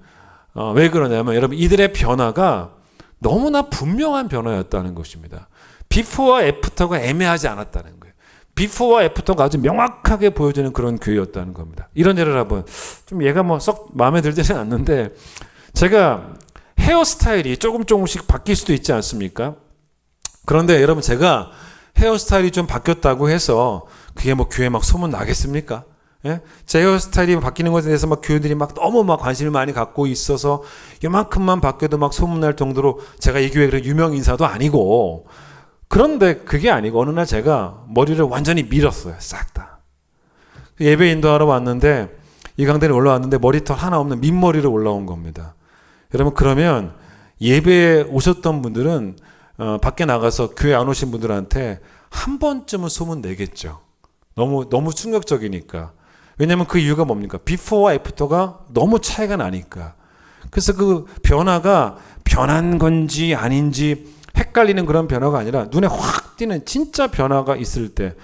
[SPEAKER 1] 왜 그러냐면 여러분, 이들의 변화가 너무나 분명한 변화였다는 것입니다. 비포와 애프터가 애매하지 않았다는 거예요. 비포와 애프터가 아주 명확하게 보여지는 그런 교회였다는 겁니다. 이런 예를 한번, 좀 얘가 뭐 썩 마음에 들지는 않는데, 제가 헤어스타일이 조금씩 바뀔 수도 있지 않습니까? 그런데 여러분, 제가 헤어스타일이 좀 바뀌었다고 해서 그게 뭐 교회 막 소문 나겠습니까? 예? 제 헤어스타일이 바뀌는 것에 대해서 막 교회들이 막 너무 막 관심을 많이 갖고 있어서 요만큼만 바뀌어도 막 소문날 정도로 제가 이 교회 유명 인사도 아니고, 그런데 그게 아니고 어느 날 제가 머리를 완전히 밀었어요. 싹 다. 예배 인도하러 왔는데 이 강단에 올라왔는데 머리털 하나 없는 민머리로 올라온 겁니다. 여러분, 그러면 예배에 오셨던 분들은 밖에 나가서 교회 안 오신 분들한테 한 번쯤은 소문 내겠죠. 너무 충격적이니까. 왜냐하면 그 이유가 뭡니까? 비포와 애프터가 너무 차이가 나니까. 그래서 그 변화가 변한 건지 아닌지 헷갈리는 그런 변화가 아니라 눈에 확 띄는 진짜 변화가 있을 때,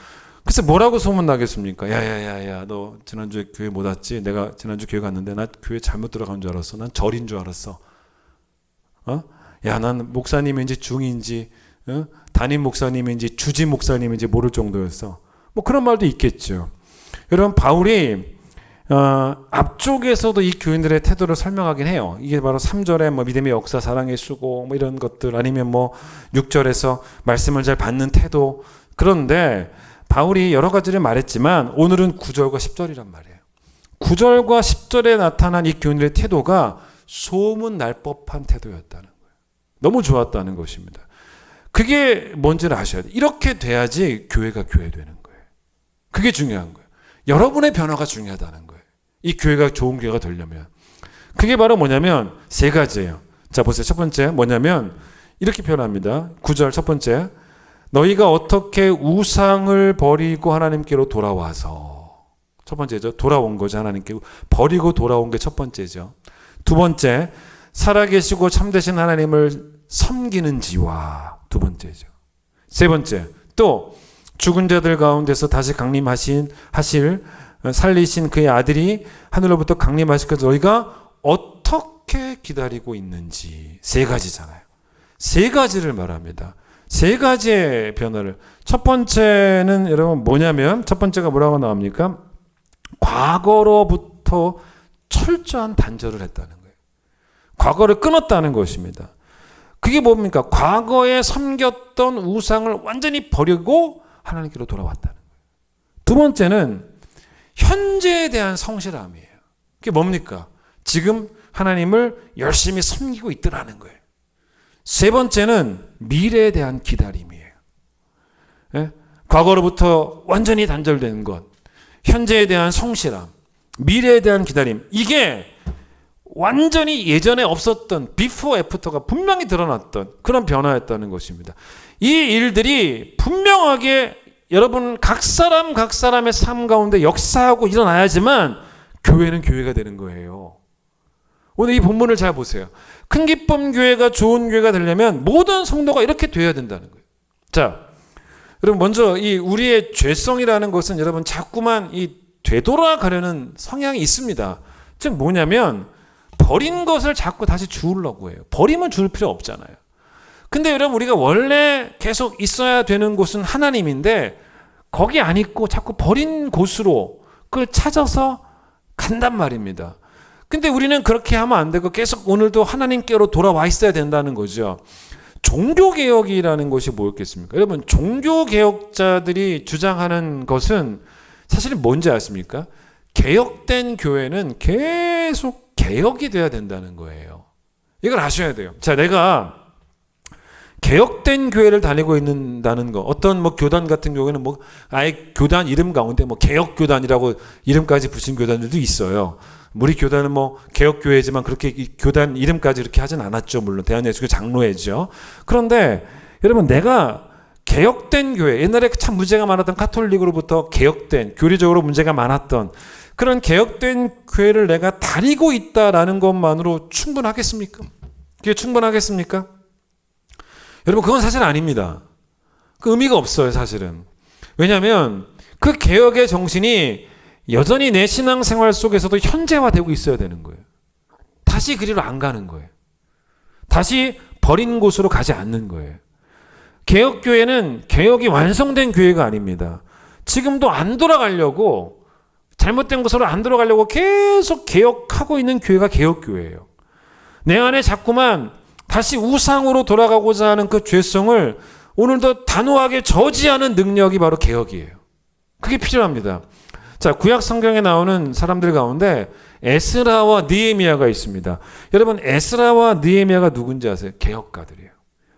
[SPEAKER 1] 그래서 뭐라고 소문나겠습니까? 야야야야, 너 지난주에 교회 못 왔지? 내가 지난주 교회 갔는데 나 교회 잘못 들어간 줄 알았어. 난 절인 줄 알았어. 야, 난 목사님인지 중인지 담임 목사님인지 주지 목사님인지 모를 정도였어. 뭐 그런 말도 있겠죠. 여러분, 바울이 앞쪽에서도 이 교인들의 태도를 설명하긴 해요. 이게 바로 3절에 뭐 믿음의 역사, 사랑의 수고, 뭐 이런 것들, 아니면 뭐 6절에서 말씀을 잘 받는 태도. 그런데 바울이 여러 가지를 말했지만 오늘은 9절과 10절이란 말이에요. 9절과 10절에 나타난 이 교인들의 태도가 소문 날 법한 태도였다는 거예요. 너무 좋았다는 것입니다. 그게 뭔지를 아셔야 돼요. 이렇게 돼야지 교회가 교회 되는 거예요. 그게 중요한 거예요. 여러분의 변화가 중요하다는 거예요. 이 교회가 좋은 교회가 되려면. 그게 바로 뭐냐면 세 가지예요. 자, 보세요. 첫 번째 뭐냐면 이렇게 표현합니다. 9절 첫 번째, 너희가 어떻게 우상을 버리고 하나님께로 돌아와서. 첫 번째죠. 돌아온 거죠. 하나님께 버리고 돌아온 게 첫 번째죠. 두 번째, 살아계시고 참되신 하나님을 섬기는지와 두 번째죠. 세 번째, 또 죽은 자들 가운데서 다시 강림하실 살리신 그의 아들이 하늘로부터 강림하실 것을 너희가 어떻게 기다리고 있는지. 세 가지잖아요. 세 가지를 말합니다. 세 가지의 변화를. 첫 번째는 여러분 뭐냐면, 첫 번째가 뭐라고 나옵니까? 과거로부터 철저한 단절을 했다는 거예요. 과거를 끊었다는 것입니다. 그게 뭡니까? 과거에 섬겼던 우상을 완전히 버리고 하나님께로 돌아왔다는 거예요. 두 번째는 현재에 대한 성실함이에요. 그게 뭡니까? 지금 하나님을 열심히 섬기고 있더라는 거예요. 세 번째는 미래에 대한 기다림이에요. 예? 과거로부터 완전히 단절된 것, 현재에 대한 성실함, 미래에 대한 기다림, 이게 완전히 예전에 없었던 비포 애프터가 분명히 드러났던 그런 변화였다는 것입니다. 이 일들이 분명하게 여러분 각 사람의 삶 가운데 역사하고 일어나야지만 교회는 교회가 되는 거예요. 오늘 이 본문을 잘 보세요. 큰 기쁨 교회가 좋은 교회가 되려면 모든 성도가 이렇게 돼야 된다는 거예요. 자, 여러분 먼저 이 우리의 죄성이라는 것은 여러분 자꾸만 이 되돌아가려는 성향이 있습니다. 즉 뭐냐면 버린 것을 자꾸 다시 주우려고 해요. 버리면 줄 필요 없잖아요. 근데 여러분 우리가 원래 계속 있어야 되는 곳은 하나님인데 거기 안 있고 자꾸 버린 곳으로 그걸 찾아서 간단 말입니다. 근데 우리는 그렇게 하면 안 되고 계속 오늘도 하나님께로 돌아와 있어야 된다는 거죠. 종교개혁이라는 것이 뭐였겠습니까? 여러분 종교개혁자들이 주장하는 것은 사실은 뭔지 아십니까? 개혁된 교회는 계속 개혁이 돼야 된다는 거예요. 이걸 아셔야 돼요. 자, 내가 개혁된 교회를 다니고 있는다는 거, 어떤 뭐 교단 같은 경우에는 뭐 아예 교단 이름 가운데 뭐 개혁교단이라고 이름까지 붙인 교단들도 있어요. 우리 교단은 뭐 개혁교회지만 그렇게 교단 이름까지 이렇게 하진 않았죠. 물론 대한예수교 장로회죠. 그런데 여러분 내가 개혁된 교회, 옛날에 참 문제가 많았던 카톨릭으로부터 개혁된, 교리적으로 문제가 많았던 그런 개혁된 교회를 내가 다니고 있다라는 것만으로 충분하겠습니까? 그게 충분하겠습니까? 여러분 그건 사실 아닙니다. 그 의미가 없어요, 사실은. 왜냐하면 그 개혁의 정신이 여전히 내 신앙생활 속에서도 현재화되고 있어야 되는 거예요. 다시 그리로 안 가는 거예요. 다시 버린 곳으로 가지 않는 거예요. 개혁교회는 개혁이 완성된 교회가 아닙니다. 지금도 안 돌아가려고, 잘못된 곳으로 안 돌아가려고 계속 개혁하고 있는 교회가 개혁교회예요. 내 안에 자꾸만 다시 우상으로 돌아가고자 하는 그 죄성을 오늘도 단호하게 저지하는 능력이 바로 개혁이에요. 그게 필요합니다. 자, 구약 성경에 나오는 사람들 가운데 에스라와 느헤미야가 있습니다. 여러분 에스라와 느헤미야가 누군지 아세요? 개혁가들이에요.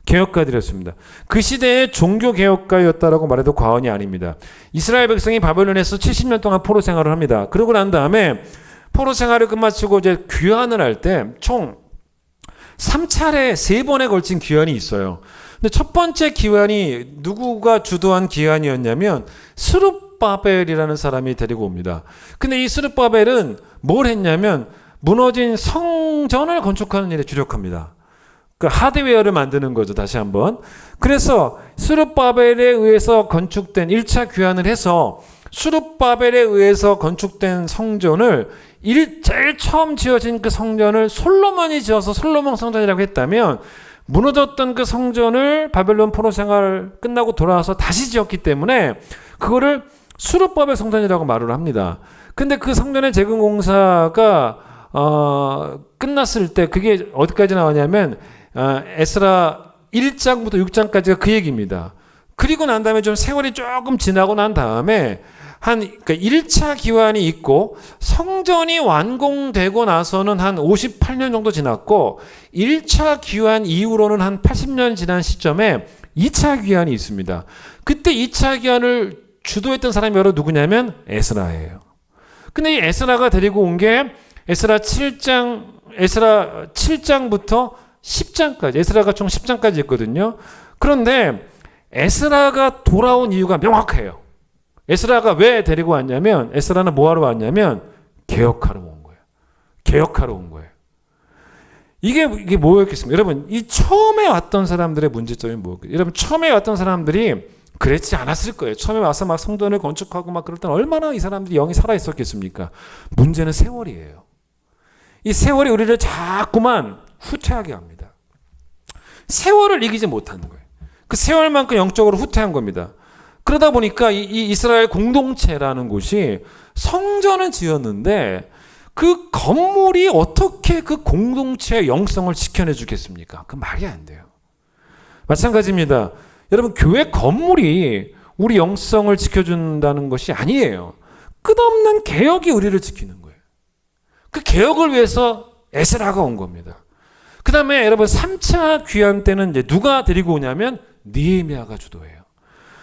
[SPEAKER 1] 개혁가들이었습니다. 그 시대의 종교 개혁가였다라고 말해도 과언이 아닙니다. 이스라엘 백성이 바벨론에서 70년 동안 포로 생활을 합니다. 그러고 난 다음에 포로 생활을 끝마치고 이제 귀환을 할 때 총 3차례 3번에 걸친 귀환이 있어요. 근데 첫 번째 귀환이 누구가 주도한 귀환이었냐면 스룹바벨이라는 사람이 데리고 옵니다. 근데 이 스룹바벨은 뭘 했냐면 무너진 성전을 건축하는 일에 주력합니다. 그 하드웨어를 만드는 거죠, 다시 한번. 그래서 스룹바벨에 의해서 건축된 1차 귀환을 해서 스룹바벨에 의해서 건축된 성전을 제일 처음 지어진 그 성전을 솔로몬이 지어서 솔로몬 성전이라고 했다면 무너졌던 그 성전을 바벨론 포로 생활 끝나고 돌아와서 다시 지었기 때문에 그거를 스룹바벨 성전이라고 말을 합니다. 근데 그 성전의 재건 공사가 끝났을 때 그게 어디까지 나왔냐면 에스라 1장부터 6장까지가 그 얘기입니다. 그리고 난 다음에 좀 세월이 조금 지나고 난 다음에 그러니까 1차 기환이 있고 성전이 완공되고 나서는 한 58년 정도 지났고 1차 기환 이후로는 한 80년 지난 시점에 2차 기환이 있습니다. 그때 2차 기환을 주도했던 사람이 바로 누구냐면 에스라예요. 근데 이 에스라가 데리고 온 게 에스라 7장부터 10장까지, 에스라가 총 10장까지 있거든요. 그런데 에스라가 돌아온 이유가 명확해요. 에스라가 왜 데리고 왔냐면, 에스라는 뭐하러 왔냐면 개혁하러 온 거예요. 개혁하러 온 거예요. 이게 뭐였겠습니까? 여러분, 이 처음에 왔던 사람들의 문제점이 뭐였겠어요? 여러분, 처음에 왔던 사람들이 그랬지 않았을 거예요. 처음에 와서 막 성전을 건축하고 막 그럴 때는 얼마나 이 사람들이 영이 살아 있었겠습니까? 문제는 세월이에요. 이 세월이 우리를 자꾸만 후퇴하게 합니다. 세월을 이기지 못하는 거예요. 그 세월만큼 영적으로 후퇴한 겁니다. 그러다 보니까 이 이스라엘 공동체라는 곳이 성전은 지었는데 그 건물이 어떻게 그 공동체의 영성을 지켜내 주겠습니까? 그 말이 안 돼요. 마찬가지입니다. 여러분, 교회 건물이 우리 영성을 지켜준다는 것이 아니에요. 끝없는 개혁이 우리를 지키는 거예요. 그 개혁을 위해서 에스라가 온 겁니다. 그 다음에 여러분 3차 귀환 때는 이제 누가 데리고 오냐면 느헤미야가 주도해요.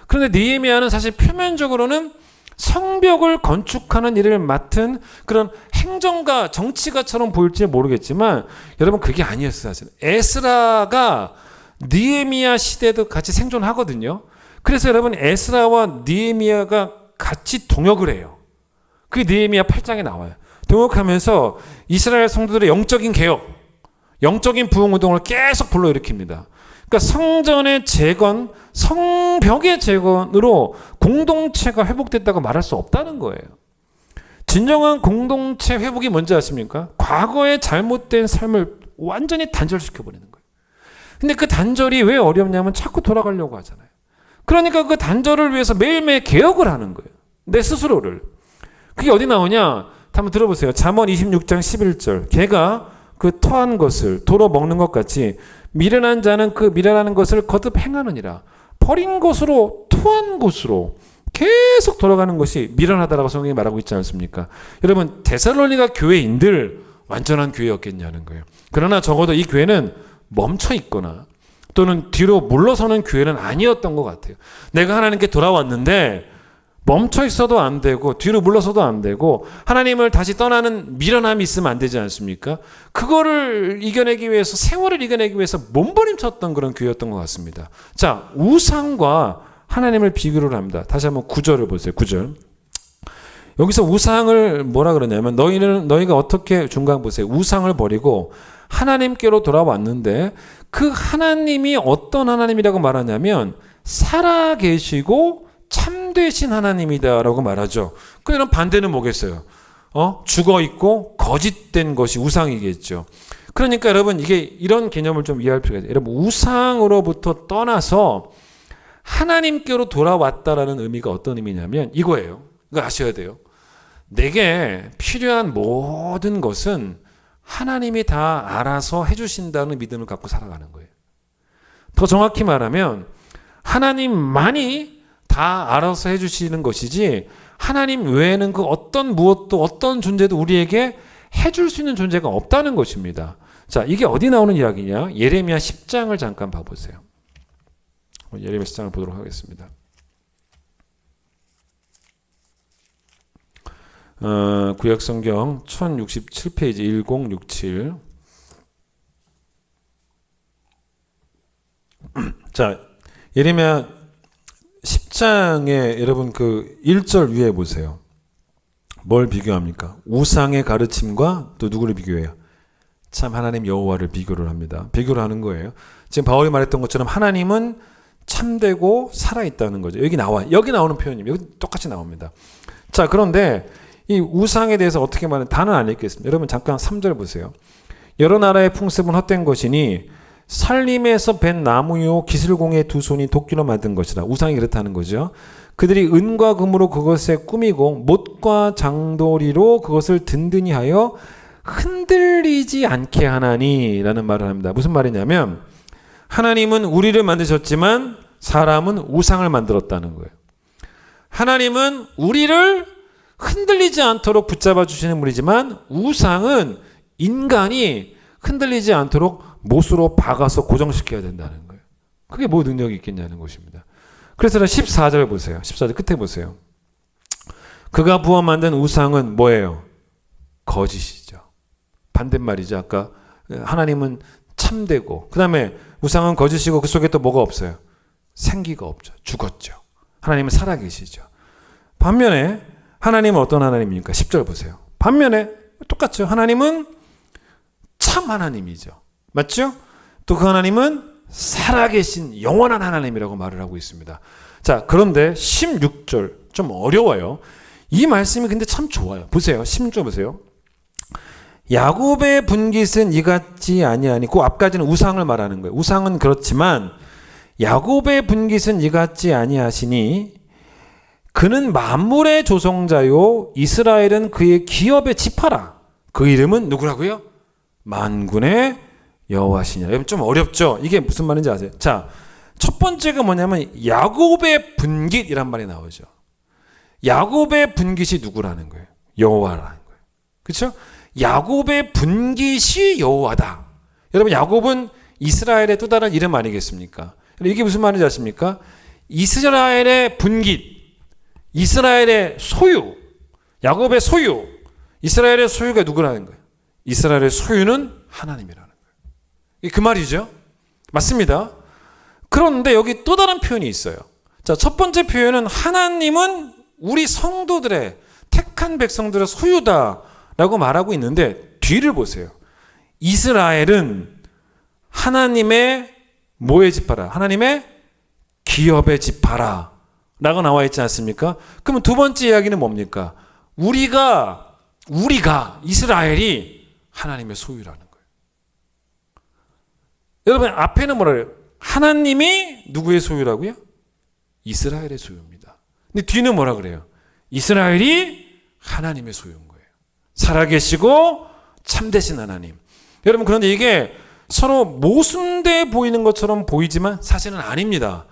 [SPEAKER 1] 그런데 느헤미야는 사실 표면적으로는 성벽을 건축하는 일을 맡은 그런 행정가, 정치가처럼 보일지 모르겠지만 여러분 그게 아니었어요. 사실 에스라가 느헤미야 시대도 같이 생존하거든요. 그래서 여러분 에스라와 느헤미야가 같이 동역을 해요. 그게 느헤미야 8장에 나와요. 동역하면서 이스라엘 성도들의 영적인 개혁, 영적인 부흥운동을 계속 불러일으킵니다. 그러니까 성전의 재건, 성벽의 재건으로 공동체가 회복됐다고 말할 수 없다는 거예요. 진정한 공동체 회복이 뭔지 아십니까? 과거의 잘못된 삶을 완전히 단절시켜버리는 거예요. 근데 그 단절이 왜 어렵냐면 자꾸 돌아가려고 하잖아요. 그러니까 그 단절을 위해서 매일매일 개혁을 하는 거예요. 내 스스로를. 그게 어디 나오냐? 한번 들어보세요. 잠언 26장 11절. 개가 그 토한 것을 도로 먹는 것 같이 미련한 자는 그 미련하는 것을 거듭 행하느니라. 버린 곳으로 토한 곳으로 계속 돌아가는 것이 미련하다라고 성경이 말하고 있지 않습니까? 여러분 데살로니가 교회인들 완전한 교회였겠냐는 거예요. 그러나 적어도 이 교회는 멈춰 있거나 또는 뒤로 물러서는 교회는 아니었던 것 같아요. 내가 하나님께 돌아왔는데 멈춰 있어도 안 되고 뒤로 물러서도 안 되고 하나님을 다시 떠나는 미련함이 있으면 안 되지 않습니까? 그거를 이겨내기 위해서, 세월을 이겨내기 위해서 몸부림쳤던 그런 교회였던 것 같습니다. 자, 우상과 하나님을 비교를 합니다. 다시 한번 9절을 보세요. 9절. 여기서 우상을 뭐라 그러냐면 너희가 어떻게 중간 보세요. 우상을 버리고 하나님께로 돌아왔는데 그 하나님이 어떤 하나님이라고 말하냐면 살아계시고 참되신 하나님이다라고 말하죠. 그럼 반대는 뭐겠어요? 죽어있고 거짓된 것이 우상이겠죠. 그러니까 여러분 이게 이런 개념을 좀 이해할 필요가 있어요. 여러분 우상으로부터 떠나서 하나님께로 돌아왔다라는 의미가 어떤 의미냐면 이거예요. 이거 아셔야 돼요. 내게 필요한 모든 것은 하나님이 다 알아서 해주신다는 믿음을 갖고 살아가는 거예요. 더 정확히 말하면 하나님만이 다 알아서 해주시는 것이지 하나님 외에는 그 어떤 무엇도 어떤 존재도 우리에게 해줄 수 있는 존재가 없다는 것입니다. 자, 이게 어디 나오는 이야기냐? 예레미야 10장을 잠깐 봐보세요. 예레미야 10장을 보도록 하겠습니다. 구약성경 1067페이지 1067. 자, 예레미야 10장에 여러분 그 1절 위에 보세요. 뭘 비교합니까? 우상의 가르침과 또 누구를 비교해요? 참 하나님 여호와를 비교를 합니다. 비교를 하는 거예요. 지금 바울이 말했던 것처럼 하나님은 참되고 살아있다는 거죠. 여기 나와요. 여기 나오는 표현입니다. 여기 똑같이 나옵니다. 자, 그런데 이 우상에 대해서 어떻게 말하는 다는 안 읽겠습니다. 여러분 잠깐 3절 보세요. 여러 나라의 풍습은 헛된 것이니 살림에서 벤 나무요 기슬공의 두 손이 도끼로 만든 것이라. 우상이 그렇다는 거죠. 그들이 은과 금으로 그것에 꾸미고 못과 장도리로 그것을 든든히 하여 흔들리지 않게 하나니 라는 말을 합니다. 무슨 말이냐면 하나님은 우리를 만드셨지만 사람은 우상을 만들었다는 거예요. 하나님은 우리를 흔들리지 않도록 붙잡아 주시는 분이지만 우상은 인간이 흔들리지 않도록 못으로 박아서 고정시켜야 된다는 거예요. 그게 뭐 능력이 있겠냐는 것입니다. 그래서 14절 보세요. 14절 끝에 보세요. 그가 부어 만든 우상은 뭐예요? 거짓이죠. 반대말이죠. 아까 하나님은 참되고 그 다음에 우상은 거짓이고 그 속에 또 뭐가 없어요? 생기가 없죠. 죽었죠. 하나님은 살아계시죠. 반면에 하나님은 어떤 하나님입니까? 10절 보세요. 반면에 똑같죠. 하나님은 참 하나님이죠. 맞죠? 또 그 하나님은 살아계신 영원한 하나님이라고 말을 하고 있습니다. 자, 그런데 16절 좀 어려워요. 이 말씀이 근데 참 좋아요. 보세요. 16절 보세요. 야곱의 분깃은 이같지 아니하니 그 앞까지는 우상을 말하는 거예요. 우상은 그렇지만 야곱의 분깃은 이같지 아니하시니 그는 만물의 조성자요 이스라엘은 그의 기업의 지파라. 그 이름은 누구라고요? 만군의 여호와시냐. 여러분 좀 어렵죠? 이게 무슨 말인지 아세요? 자, 첫 번째가 뭐냐면 야곱의 분깃이란 말이 나오죠. 야곱의 분깃이 누구라는 거예요? 여호와라는 거예요. 그렇죠? 야곱의 분깃이 여호와다. 여러분 야곱은 이스라엘의 또 다른 이름 아니겠습니까? 이게 무슨 말인지 아십니까? 이스라엘의 분깃, 이스라엘의 소유, 야곱의 소유, 이스라엘의 소유가 누구라는 거예요? 이스라엘의 소유는 하나님이라는 거예요. 그 말이죠. 맞습니다. 그런데 여기 또 다른 표현이 있어요.
[SPEAKER 2] 자, 첫 번째 표현은 하나님은 우리 성도들의 택한 백성들의 소유다라고 말하고 있는데 뒤를 보세요. 이스라엘은 하나님의 뭐의 지파라? 하나님의 기업의 지파라 라고 나와 있지 않습니까? 그러면 두 번째 이야기는 뭡니까? 우리가 이스라엘이 하나님의 소유라는 거예요. 여러분 앞에는 뭐라 그래요? 하나님이 누구의 소유라고요? 이스라엘의 소유입니다. 근데 뒤는 뭐라 그래요? 이스라엘이 하나님의 소유인 거예요. 살아계시고 참되신 하나님. 여러분 그런데 이게 서로 모순돼 보이는 것처럼 보이지만 사실은 아닙니다.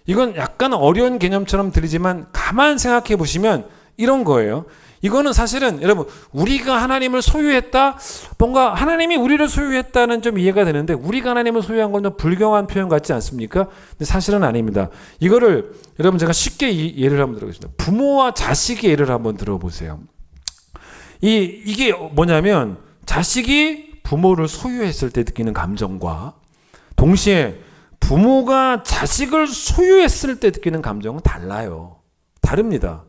[SPEAKER 2] 이건 약간 어려운 개념처럼 들리지만 가만 생각해 보시면 이런 거예요. 이거는 사실은 여러분 우리가 하나님을 소유했다, 뭔가 하나님이 우리를 소유했다는 좀 이해가 되는데 우리가 하나님을 소유한 건 좀 불경한 표현 같지 않습니까? 근데 사실은 아닙니다. 이거를 여러분 제가 쉽게 예를 한번 들어보겠습니다. 부모와 자식의 예를 한번 들어보세요. 이게 뭐냐면 자식이 부모를 소유했을 때 느끼는 감정과 동시에 부모가 자식을 소유했을 때 느끼는 감정은 달라요. 다릅니다.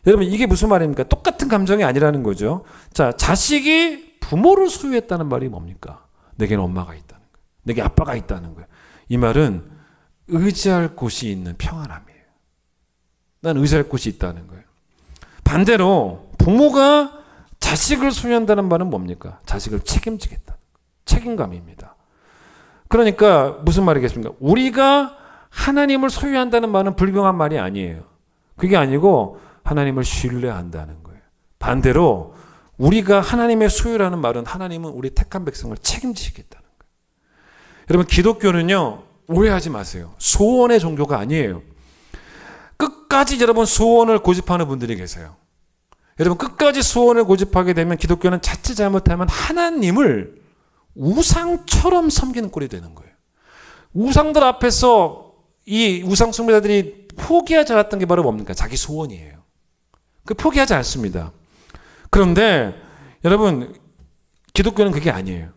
[SPEAKER 2] 여러분 이게 무슨 말입니까? 똑같은 감정이 아니라는 거죠. 자, 자식이 부모를 소유했다는 말이 뭡니까? 내게는 엄마가 있다는 거예요. 내게 아빠가 있다는 거예요. 이 말은 의지할 곳이 있는 평안함이에요. 난 의지할 곳이 있다는 거예요. 반대로 부모가 자식을 소유한다는 말은 뭡니까? 자식을 책임지겠다는 거예요. 책임감입니다. 그러니까 무슨 말이겠습니까? 우리가 하나님을 소유한다는 말은 불경한 말이 아니에요. 그게 아니고 하나님을 신뢰한다는 거예요. 반대로 우리가 하나님의 소유라는 말은 하나님은 우리 택한 백성을 책임지시겠다는 거예요. 여러분 기독교는요, 오해하지 마세요. 소원의 종교가 아니에요. 끝까지 여러분 소원을 고집하는 분들이 계세요. 여러분 끝까지 소원을 고집하게 되면 기독교는 자칫 잘못하면 하나님을 우상처럼 섬기는 꼴이 되는 거예요. 우상들 앞에서 이 우상 숭배자들이 포기하지 않았던 게 바로 뭡니까? 자기 소원이에요. 그 포기하지 않습니다. 그런데 여러분 기독교는 그게 아니에요.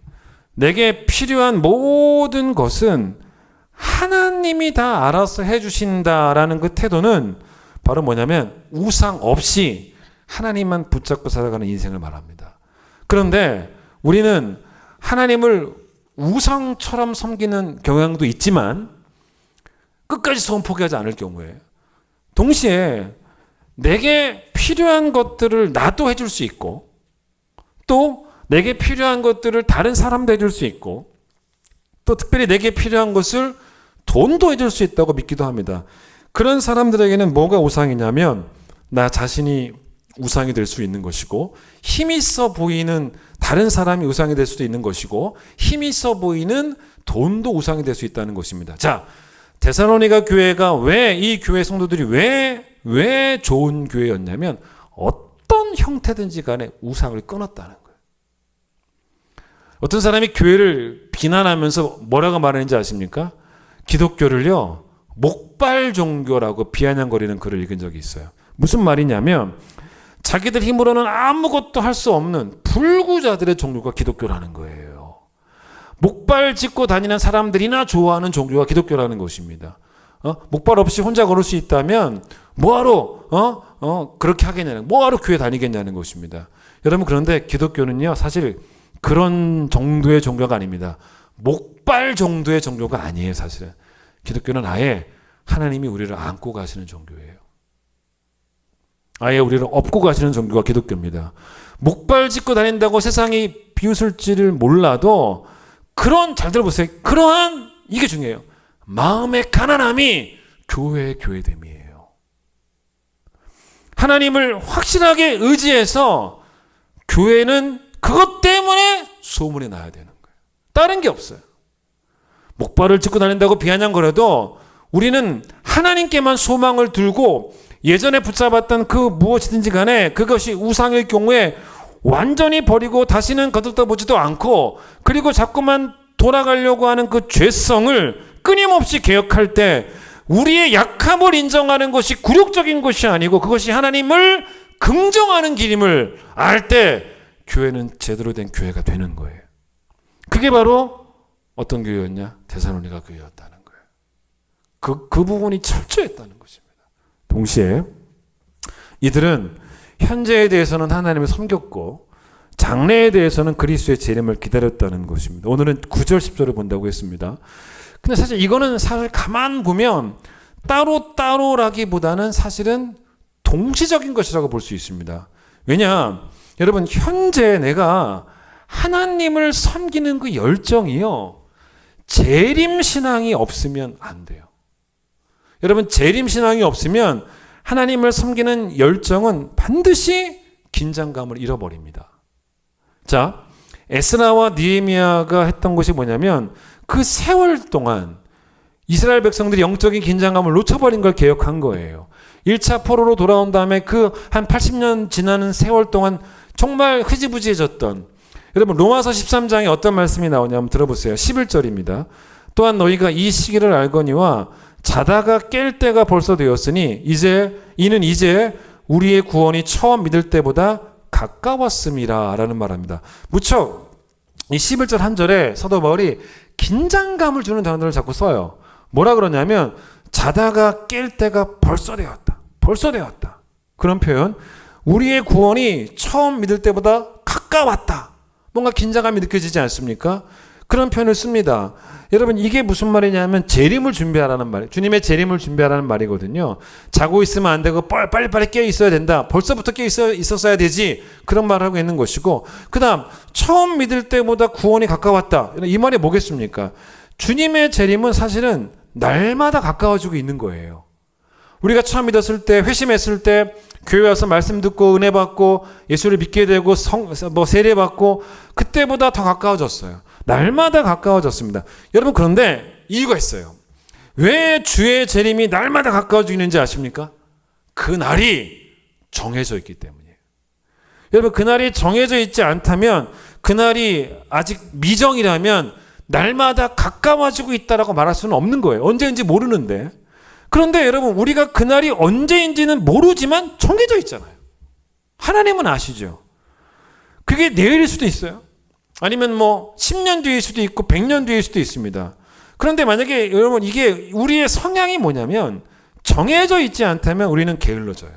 [SPEAKER 2] 내게 필요한 모든 것은 하나님이 다 알아서 해주신다라는 그 태도는 바로 뭐냐면 우상 없이 하나님만 붙잡고 살아가는 인생을 말합니다. 그런데 우리는 하나님을 우상처럼 섬기는 경향도 있지만 끝까지 소원 포기하지 않을 경우에 동시에 내게 필요한 것들을 나도 해줄 수 있고 또 내게 필요한 것들을 다른 사람도 해줄 수 있고 또 특별히 내게 필요한 것을 돈도 해줄 수 있다고 믿기도 합니다. 그런 사람들에게는 뭐가 우상이냐면 나 자신이 우상이 될 수 있는 것이고 힘 있어 보이는 다른 사람이 우상이 될 수도 있는 것이고 힘 있어 보이는 돈도 우상이 될 수 있다는 것입니다. 자, 데살로니가 교회가 왜 이 교회 성도들이 왜 좋은 교회였냐면 어떤 형태든지 간에 우상을 끊었다는 거예요. 어떤 사람이 교회를 비난하면서 뭐라고 말하는지 아십니까? 기독교를요 목발 종교라고 비아냥거리는 글을 읽은 적이 있어요. 무슨 말이냐면 자기들 힘으로는 아무것도 할 수 없는 불구자들의 종교가 기독교라는 거예요. 목발 짚고 다니는 사람들이나 좋아하는 종교가 기독교라는 것입니다. 목발 없이 혼자 걸을 수 있다면 뭐하러 그렇게 하겠냐는, 뭐하러 교회 다니겠냐는 것입니다. 여러분 그런데 기독교는요 사실 그런 정도의 종교가 아닙니다. 목발 정도의 종교가 아니에요. 사실은 기독교는 아예 하나님이 우리를 안고 가시는 종교예요. 아예 우리를 업고 가시는 종교가 기독교입니다. 목발 짚고 다닌다고 세상이 비웃을지를 몰라도 잘 들어보세요. 그러한 이게 중요해요. 마음의 가난함이 교회의 교회됨이에요. 하나님을 확실하게 의지해서 교회는 그것 때문에 소문이 나야 되는 거예요. 다른 게 없어요. 목발을 짚고 다닌다고 비아냥거려도 우리는 하나님께만 소망을 두고 예전에 붙잡았던 그 무엇이든지 간에 그것이 우상일 경우에 완전히 버리고 다시는 거들떠보지도 않고 그리고 자꾸만 돌아가려고 하는 그 죄성을 끊임없이 개혁할 때 우리의 약함을 인정하는 것이 굴욕적인 것이 아니고 그것이 하나님을 긍정하는 길임을 알 때 교회는 제대로 된 교회가 되는 거예요. 그게 바로 어떤 교회였냐? 데살로니가 교회였다는 거예요. 그 부분이 철저했다는 것입니다. 동시에 이들은 현재에 대해서는 하나님을 섬겼고 장래에 대해서는 그리스도의 재림을 기다렸다는 것입니다. 오늘은 9절 10절을 본다고 했습니다. 근데 사실 이거는 사실 가만 보면 따로라기보다는 사실은 동시적인 것이라고 볼 수 있습니다. 왜냐? 여러분 현재 내가 하나님을 섬기는 그 열정이요. 재림신앙이 없으면 안 돼요. 여러분 재림신앙이 없으면 하나님을 섬기는 열정은 반드시 긴장감을 잃어버립니다. 자, 에스라와 느헤미야가 했던 것이 뭐냐면 그 세월 동안 이스라엘 백성들이 영적인 긴장감을 놓쳐버린 걸 개혁한 거예요. 1차 포로로 돌아온 다음에 그 한 80년 지나는 세월 동안 정말 흐지부지해졌던, 여러분 로마서 13장에 어떤 말씀이 나오냐면 들어보세요. 11절입니다. 또한 너희가 이 시기를 알거니와 자다가 깰 때가 벌써 되었으니 이는 이제 우리의 구원이 처음 믿을 때보다 가까웠음이라 라는 말합니다. 무척 이 11절 한 절에 사도 바울이 긴장감을 주는 단어를 자꾸 써요. 뭐라 그러냐면 자다가 깰 때가 벌써 되었다. 벌써 되었다. 그런 표현. 우리의 구원이 처음 믿을 때보다 가까웠다. 뭔가 긴장감이 느껴지지 않습니까? 그런 표현을 씁니다. 여러분 이게 무슨 말이냐면 재림을 준비하라는 말, 주님의 재림을 준비하라는 말이거든요. 자고 있으면 안 되고 빨리빨리 깨어 있어야 된다. 벌써부터 깨어 있었어야 되지. 그런 말을 하고 있는 것이고, 그 다음 처음 믿을 때보다 구원이 가까웠다. 이 말이 뭐겠습니까? 주님의 재림은 사실은 날마다 가까워지고 있는 거예요. 우리가 처음 믿었을 때, 회심했을 때, 교회 와서 말씀 듣고 은혜 받고 예수를 믿게 되고 세례 받고 그때보다 더 가까워졌어요. 날마다 가까워졌습니다. 여러분 그런데 이유가 있어요. 왜 주의 재림이 날마다 가까워지는지 아십니까? 그 날이 정해져 있기 때문이에요. 여러분 그 날이 정해져 있지 않다면, 그 날이 아직 미정이라면 날마다 가까워지고 있다라고 말할 수는 없는 거예요. 언제인지 모르는데. 그런데 여러분 우리가 그 날이 언제인지는 모르지만 정해져 있잖아요. 하나님은 아시죠. 그게 내일일 수도 있어요. 아니면 10년 뒤일 수도 있고 100년 뒤일 수도 있습니다. 그런데 만약에 여러분 이게 우리의 성향이 뭐냐면 정해져 있지 않다면 우리는 게을러져요.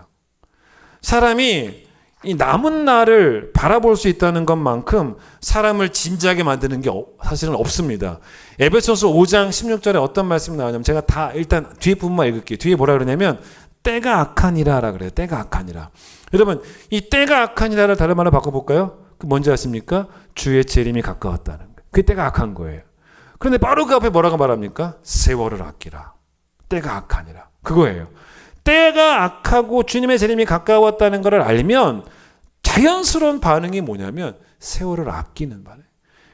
[SPEAKER 2] 사람이 이 남은 날을 바라볼 수 있다는 것만큼 사람을 진지하게 만드는 게 사실은 없습니다. 에베소서 5장 16절에 어떤 말씀이 나오냐면, 제가 다 일단 뒤에 부분만 읽을게요. 뒤에 뭐라 그러냐면 때가 악하니라라 그래요. 때가 악하니라. 여러분 이 때가 악하니라를 다른 말로 바꿔볼까요? 그 뭔지 아십니까? 주의 재림이 가까웠다는 거예요. 그게 때가 악한 거예요. 그런데 바로 그 앞에 뭐라고 말합니까? 세월을 아끼라. 때가 악하니라. 그거예요. 때가 악하고 주님의 재림이 가까웠다는 것을 알면 자연스러운 반응이 뭐냐면 세월을 아끼는 반응.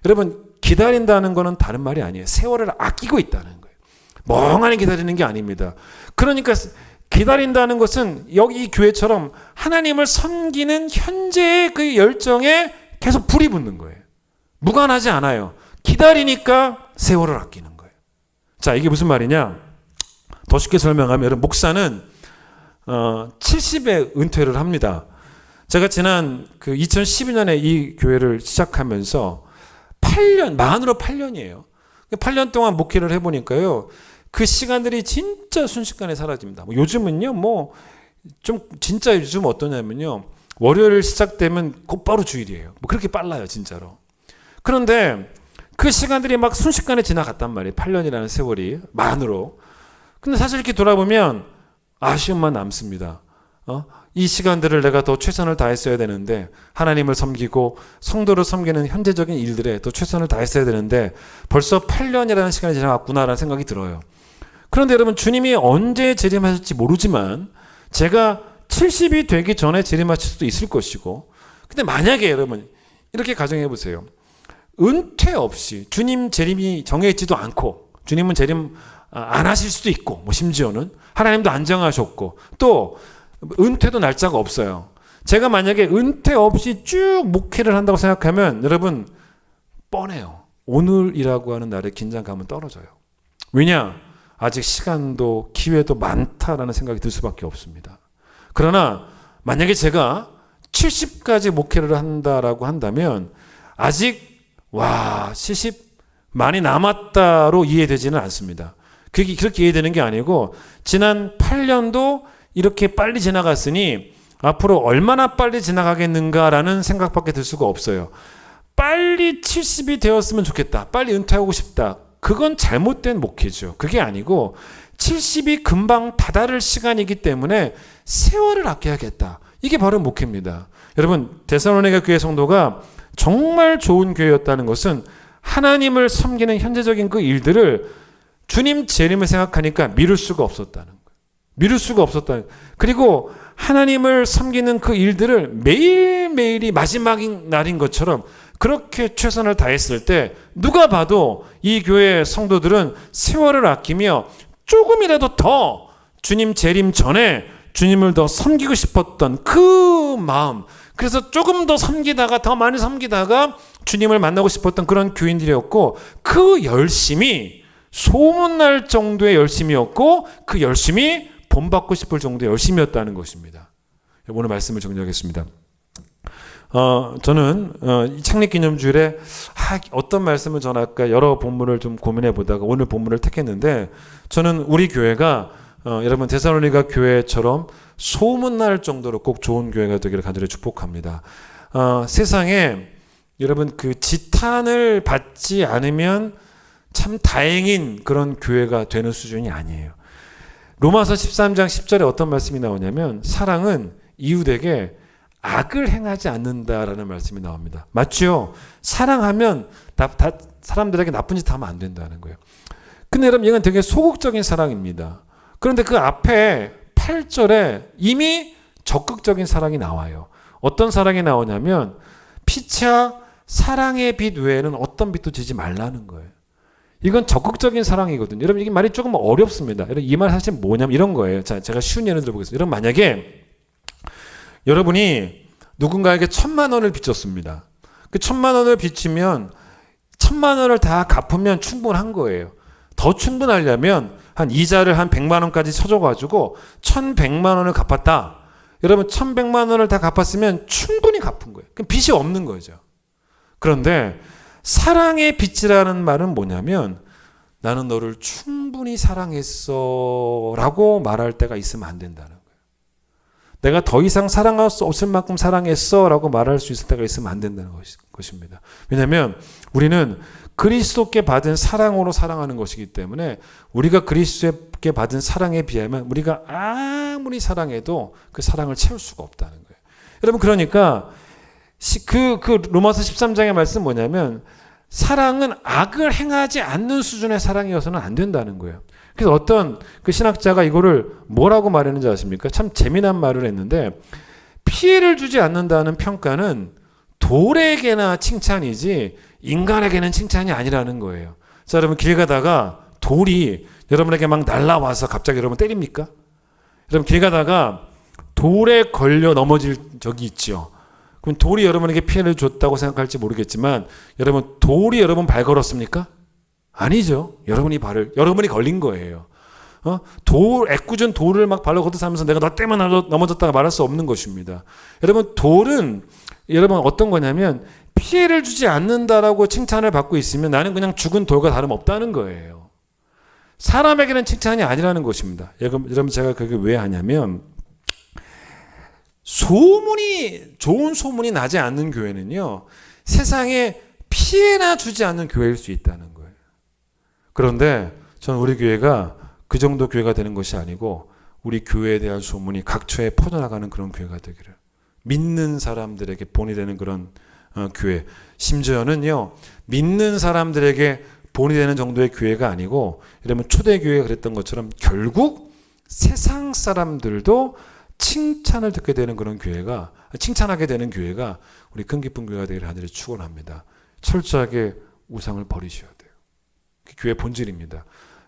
[SPEAKER 2] 여러분 기다린다는 것은 다른 말이 아니에요. 세월을 아끼고 있다는 거예요. 멍하니 기다리는 게 아닙니다. 그러니까 기다린다는 것은 여기 이 교회처럼 하나님을 섬기는 현재의 그 열정에 계속 불이 붙는 거예요. 무관하지 않아요. 기다리니까 세월을 아끼는 거예요. 자, 이게 무슨 말이냐? 더 쉽게 설명하면 여러분 목사는 70에 은퇴를 합니다. 제가 지난 2012년에 이 교회를 시작하면서 8년, 만으로 8년이에요. 8년 동안 목회를 해보니까요. 그 시간들이 진짜 순식간에 사라집니다. 요즘은요, 좀 진짜 요즘 어떠냐면요. 월요일 시작되면 곧바로 주일이에요. 그렇게 빨라요, 진짜로. 그런데 그 시간들이 막 순식간에 지나갔단 말이에요. 8년이라는 세월이 만으로. 근데 사실 이렇게 돌아보면 아쉬움만 남습니다. 이 시간들을 내가 더 최선을 다했어야 되는데, 하나님을 섬기고 성도를 섬기는 현재적인 일들에 더 최선을 다했어야 되는데 벌써 8년이라는 시간이 지나갔구나라는 생각이 들어요. 그런데 여러분 주님이 언제 재림하실지 모르지만 제가 70이 되기 전에 재림하실 수도 있을 것이고, 근데 만약에 여러분 이렇게 가정해 보세요. 은퇴 없이 주님 재림이 정해있지도 않고, 주님은 재림 안 하실 수도 있고, 심지어는 하나님도 안 정하셨고, 또 은퇴도 날짜가 없어요. 제가 만약에 은퇴 없이 쭉 목회를 한다고 생각하면 여러분 뻔해요. 오늘이라고 하는 날의 긴장감은 떨어져요. 왜냐? 아직 시간도 기회도 많다라는 생각이 들 수밖에 없습니다. 그러나 만약에 제가 70까지 목회를 한다라고 한다면 아직 70 많이 남았다로 이해되지는 않습니다. 그게 그렇게 이해되는 게 아니고, 지난 8년도 이렇게 빨리 지나갔으니 앞으로 얼마나 빨리 지나가겠는가라는 생각밖에 들 수가 없어요. 빨리 70이 되었으면 좋겠다. 빨리 은퇴하고 싶다. 그건 잘못된 목회죠. 그게 아니고 70이 금방 다다를 시간이기 때문에 세월을 아껴야겠다. 이게 바로 목회입니다. 여러분, 데살로니가 교회 성도가 정말 좋은 교회였다는 것은 하나님을 섬기는 현재적인 그 일들을 주님 재림을 생각하니까 미룰 수가 없었다는 거예요. 미룰 수가 없었다는 거예요. 그리고 하나님을 섬기는 그 일들을 매일매일이 마지막 날인 것처럼 그렇게 최선을 다했을 때 누가 봐도 이 교회 성도들은 세월을 아끼며 조금이라도 더 주님 재림 전에 주님을 더 섬기고 싶었던 그 마음, 그래서 조금 더 섬기다가 더 많이 섬기다가 주님을 만나고 싶었던 그런 교인들이었고, 그 열심이 소문날 정도의 열심이었고 그 열심이 본받고 싶을 정도의 열심이었다는 것입니다. 오늘 말씀을 정리하겠습니다. 저는 이 창립기념주일에 어떤 말씀을 전할까 여러 본문을 좀 고민해 보다가 오늘 본문을 택했는데, 저는 우리 교회가 여러분 데살로니가 교회처럼 소문날 정도로 꼭 좋은 교회가 되기를 간절히 축복합니다. 세상에 여러분 그 지탄을 받지 않으면 참 다행인 그런 교회가 되는 수준이 아니에요. 로마서 13장 10절에 어떤 말씀이 나오냐면 사랑은 이웃에게 악을 행하지 않는다라는 말씀이 나옵니다. 맞죠? 사랑하면 사람들에게 나쁜 짓 하면 안 된다는 거예요. 근데 여러분 이건 되게 소극적인 사랑입니다. 그런데 그 앞에 8절에 이미 적극적인 사랑이 나와요. 어떤 사랑이 나오냐면 피차 사랑의 빛 외에는 어떤 빛도 지지 말라는 거예요. 이건 적극적인 사랑이거든요. 여러분 이게 말이 조금 어렵습니다. 여러분 이 말 사실 뭐냐면 이런 거예요. 자, 제가 쉬운 예를 들어보겠습니다. 여러분 만약에 여러분이 누군가에게 1,000만 원을 빚졌습니다. 그 1,000만 원을 빚지면 1,000만 원을 다 갚으면 충분한 거예요. 더 충분하려면 한 이자를 한 100만 원까지 쳐줘가지고 1,100만 원을 갚았다. 여러분 1,100만 원을 다 갚았으면 충분히 갚은 거예요. 그럼 빚이 없는 거죠. 그런데 사랑의 빚이라는 말은 뭐냐면 나는 너를 충분히 사랑했어 라고 말할 때가 있으면 안 된다는 거예요. 내가 더 이상 사랑할 수 없을 만큼 사랑했어 라고 말할 수 있을 때가 있으면 안 된다는 것입니다. 왜냐하면 우리는 그리스도께 받은 사랑으로 사랑하는 것이기 때문에 우리가 그리스도께 받은 사랑에 비하면 우리가 아무리 사랑해도 그 사랑을 채울 수가 없다는 거예요. 여러분 그러니까 그 로마서 13장의 말씀 뭐냐면 사랑은 악을 행하지 않는 수준의 사랑이어서는 안 된다는 거예요. 그래서 어떤 그 신학자가 이거를 뭐라고 말했는지 아십니까? 참 재미난 말을 했는데 피해를 주지 않는다는 평가는 돌에게나 칭찬이지 인간에게는 칭찬이 아니라는 거예요. 자, 여러분 길 가다가 돌이 여러분에게 막 날라와서 갑자기 여러분 때립니까? 여러분 길 가다가 돌에 걸려 넘어질 적이 있죠. 그럼 돌이 여러분에게 피해를 줬다고 생각할지 모르겠지만 여러분 돌이 여러분 발 걸었습니까? 아니죠. 여러분이 걸린 거예요. 애꿎은 돌을 막 발로 걷어차면서 내가 너 때문에 넘어졌다가 말할 수 없는 것입니다. 여러분 돌은 여러분 어떤 거냐면 피해를 주지 않는다라고 칭찬을 받고 있으면 나는 그냥 죽은 돌과 다름없다는 거예요. 사람에게는 칭찬이 아니라는 것입니다. 여러분 제가 그게 왜 하냐면 좋은 소문이 나지 않는 교회는요, 세상에 피해나 주지 않는 교회일 수 있다는 거예요. 그런데 저는 우리 교회가 그 정도 교회가 되는 것이 아니고 우리 교회에 대한 소문이 각처에 퍼져나가는 그런 교회가 되기를, 믿는 사람들에게 본이 되는 그런 교회, 심지어는요 믿는 사람들에게 본이 되는 정도의 교회가 아니고 여러분 초대교회가 그랬던 것처럼 결국 세상 사람들도 칭찬을 듣게 되는 그런 교회가, 칭찬하게 되는 교회가 우리 큰 기쁨 교회가 되기를 하늘에 축원합니다. 철저하게 우상을 버리셔야 돼요. 그게 교회의 본질입니다.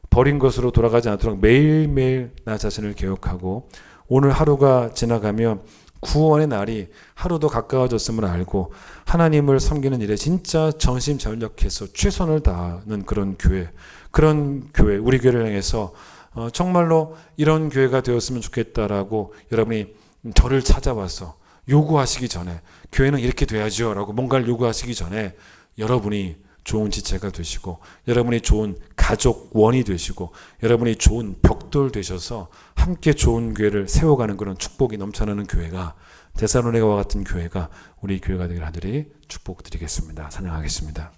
[SPEAKER 2] 버린 것으로 돌아가지 않도록 매일매일 나 자신을 개혁하고 오늘 하루가 지나가면 구원의 날이 하루도 가까워졌음을 알고 하나님을 섬기는 일에 진짜 전심전력해서 최선을 다하는 그런 교회, 우리 교회를 향해서 정말로 이런 교회가 되었으면 좋겠다라고 여러분이 저를 찾아와서 요구하시기 전에, 교회는 이렇게 돼야죠 라고 뭔가를 요구하시기 전에 여러분이 좋은 지체가 되시고 여러분이 좋은 가족 원이 되시고 여러분이 좋은 벽돌 되셔서 함께 좋은 교회를 세워가는 그런 축복이 넘쳐나는 교회가 데살로니가와 같은 교회가 우리 교회가 되길 하늘이 축복드리겠습니다. 찬양하겠습니다.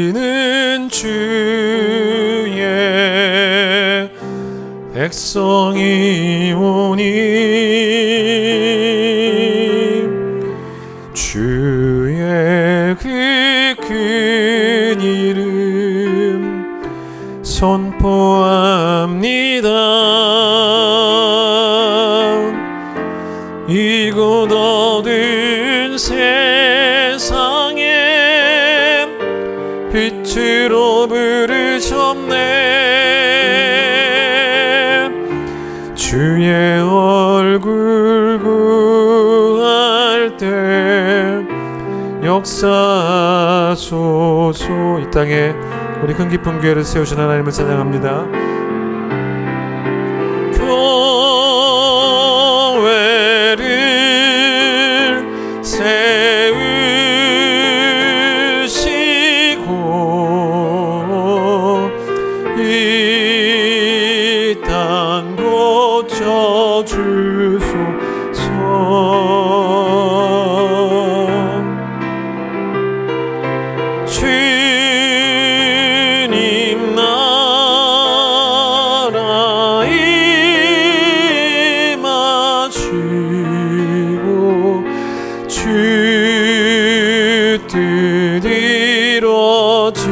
[SPEAKER 2] 우리는 주의 백성이오니 주의 그 큰 이름 선포합니다. 이곳 어두운 세상에 빛으로 부르셨네. 주의 얼굴 구할 때 역사하소서. 이 땅에 우리 큰 기쁨 교회를 세우신 하나님을 찬양합니다. 교회를 세우시고 이 땅 고쳐주소서. 주님 나라 임하시고 주 뜻 이루어지.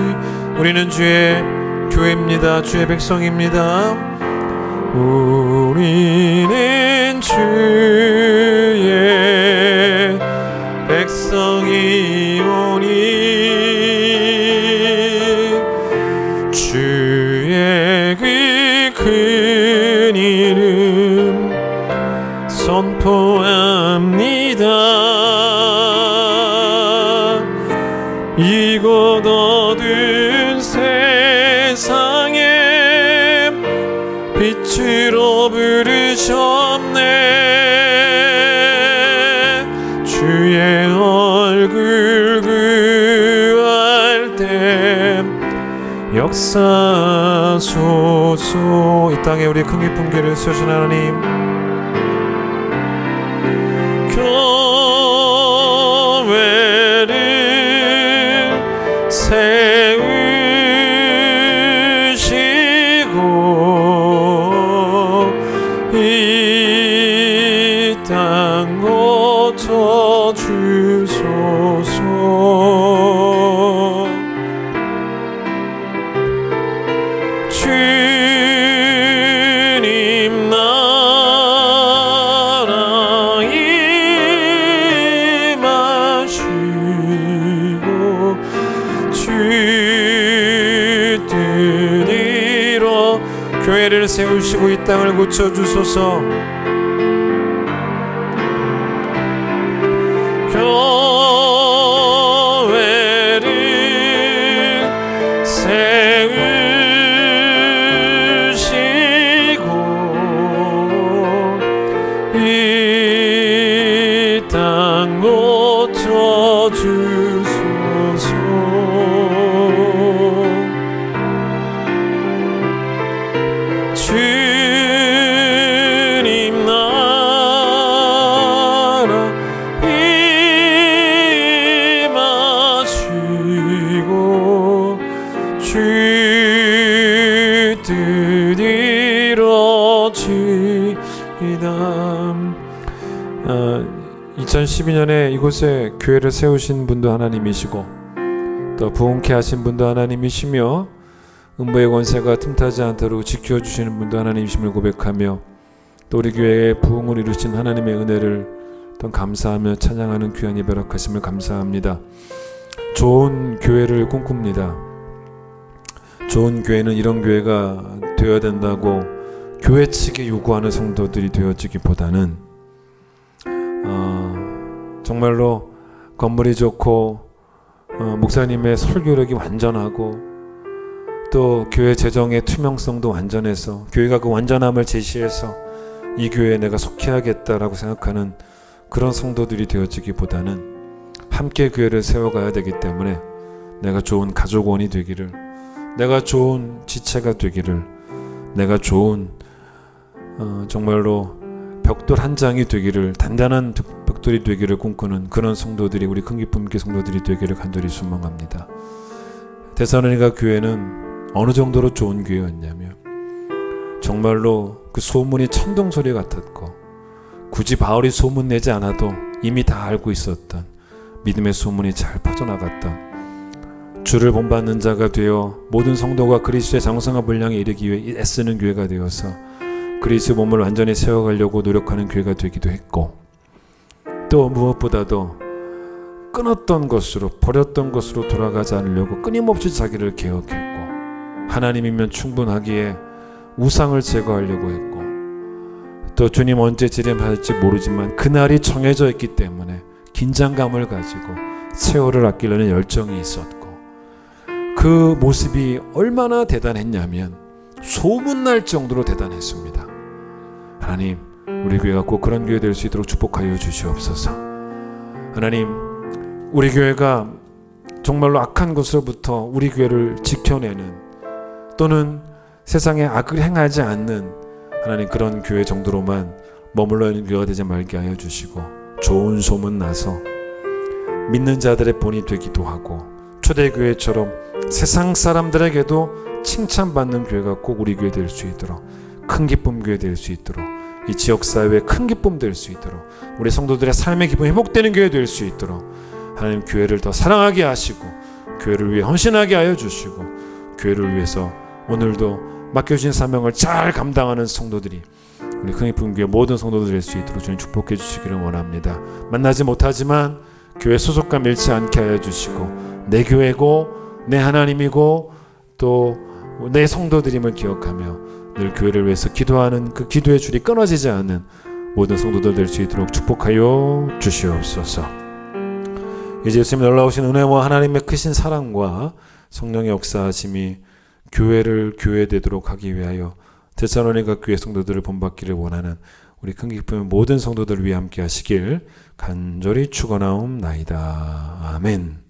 [SPEAKER 2] 우리는 주의 교회입니다. 주의 백성입니다. 우리는 주의 백성이오니 주의 그 큰 이름 선포합니다. 이곳 어두운 세상에 빛으로 부르셨네. 주의 얼굴 구할 때 역사하소서. 이 땅에 우리 큰 기쁨 교회를 세우신 하나님, 교회를 세우시고 이 땅 고쳐주소서. 주님 나라 임하시고 주 뜻 이루어 교회를 세우시고 이 땅을 고쳐주소서. 교회를 세우시고 이 땅 고쳐주소서. 주님 나라 임하시고 주 뜻 이루어지이다. 2012년에 이곳에 교회를 세우신 분도 하나님이시고 또 부흥케 하신 분도 하나님이시며 음부의 권세가 틈타지 않도록 지켜주시는 분도 하나님이심을 고백하며 또 우리 교회에 부흥을 이루신 하나님의 은혜를 또 감사하며 찬양하는 귀한 예배 허락하심을 감사합니다. 좋은 교회를 꿈꿉니다. 좋은 교회는 이런 교회가 되어야 된다고 교회 측에 요구하는 성도들이 되어지기보다는 정말로 건물이 좋고 목사님의 설교력이 완전하고 또 교회 재정의 투명성도 완전해서 교회가 그 완전함을 제시해서 이 교회에 내가 속해야겠다라고 생각하는 그런 성도들이 되어지기보다는 함께 교회를 세워가야 되기 때문에 내가 좋은 가족원이 되기를, 내가 좋은 지체가 되기를, 내가 좋은 정말로 벽돌 한 장이 되기를, 단단한 벽돌이 되기를 꿈꾸는 그런 성도들이, 우리 큰 기쁨 교회 성도들이 되기를 간절히 소망합니다. 데살로니가 교회는 어느 정도로 좋은 교회였냐면 정말로 그 소문이 천둥소리 같았고 굳이 바울이 소문 내지 않아도 이미 다 알고 있었던 믿음의 소문이 잘 퍼져나갔던, 주를 본받는 자가 되어 모든 성도가 그리스도의 장성한 분량에 이르기 위해 애쓰는 교회가 되어서 그리스도의 몸을 완전히 세워가려고 노력하는 교회가 되기도 했고, 또 무엇보다도 끊었던 것으로, 버렸던 것으로 돌아가지 않으려고 끊임없이 자기를 개혁했고, 하나님이면 충분하기에 우상을 제거하려고 했고, 또 주님 언제 재림할지 모르지만 그날이 정해져 있기 때문에 긴장감을 가지고 세월을 아끼려는 열정이 있었고, 그 모습이 얼마나 대단했냐면 소문날 정도로 대단했습니다. 하나님, 우리 교회가 꼭 그런 교회 될 수 있도록 축복하여 주시옵소서. 하나님, 우리 교회가 정말로 악한 것으로부터 우리 교회를 지켜내는, 또는 세상에 악을 행하지 않는 하나님 그런 교회 정도로만 머물러 있는 교회가 되지 말게 하여 주시고, 좋은 소문 나서 믿는 자들의 본이 되기도 하고 초대교회처럼 세상 사람들에게도 칭찬받는 교회가 꼭 우리 교회 될 수 있도록, 큰 기쁨 교회 될 수 있도록, 이 지역사회에 큰 기쁨 될 수 있도록, 우리 성도들의 삶의 기쁨이 회복되는 교회 될 수 있도록 하나님 교회를 더 사랑하게 하시고 교회를 위해 헌신하게 하여 주시고, 교회를 위해서 오늘도 맡겨주신 사명을 잘 감당하는 성도들이, 우리 큰 기쁨 교회 모든 성도들 될 수 있도록 주님 축복해 주시기를 원합니다. 만나지 못하지만 교회 소속감 잃지 않게 하여 주시고, 내 교회고 내 하나님이고 또 내 성도들임을 기억하며 늘 교회를 위해서 기도하는 그 기도의 줄이 끊어지지 않는 모든 성도들 될 수 있도록 축복하여 주시옵소서. 이제 예수님 놀라우신 은혜와 하나님의 크신 사랑과 성령의 역사하심이 교회를 교회되도록 하기 위하여 데살로니가 교회 성도들을 본받기를 원하는 우리 큰 기쁨의 모든 성도들을 위해 함께 하시길 간절히 축원하옵나이다. 아멘.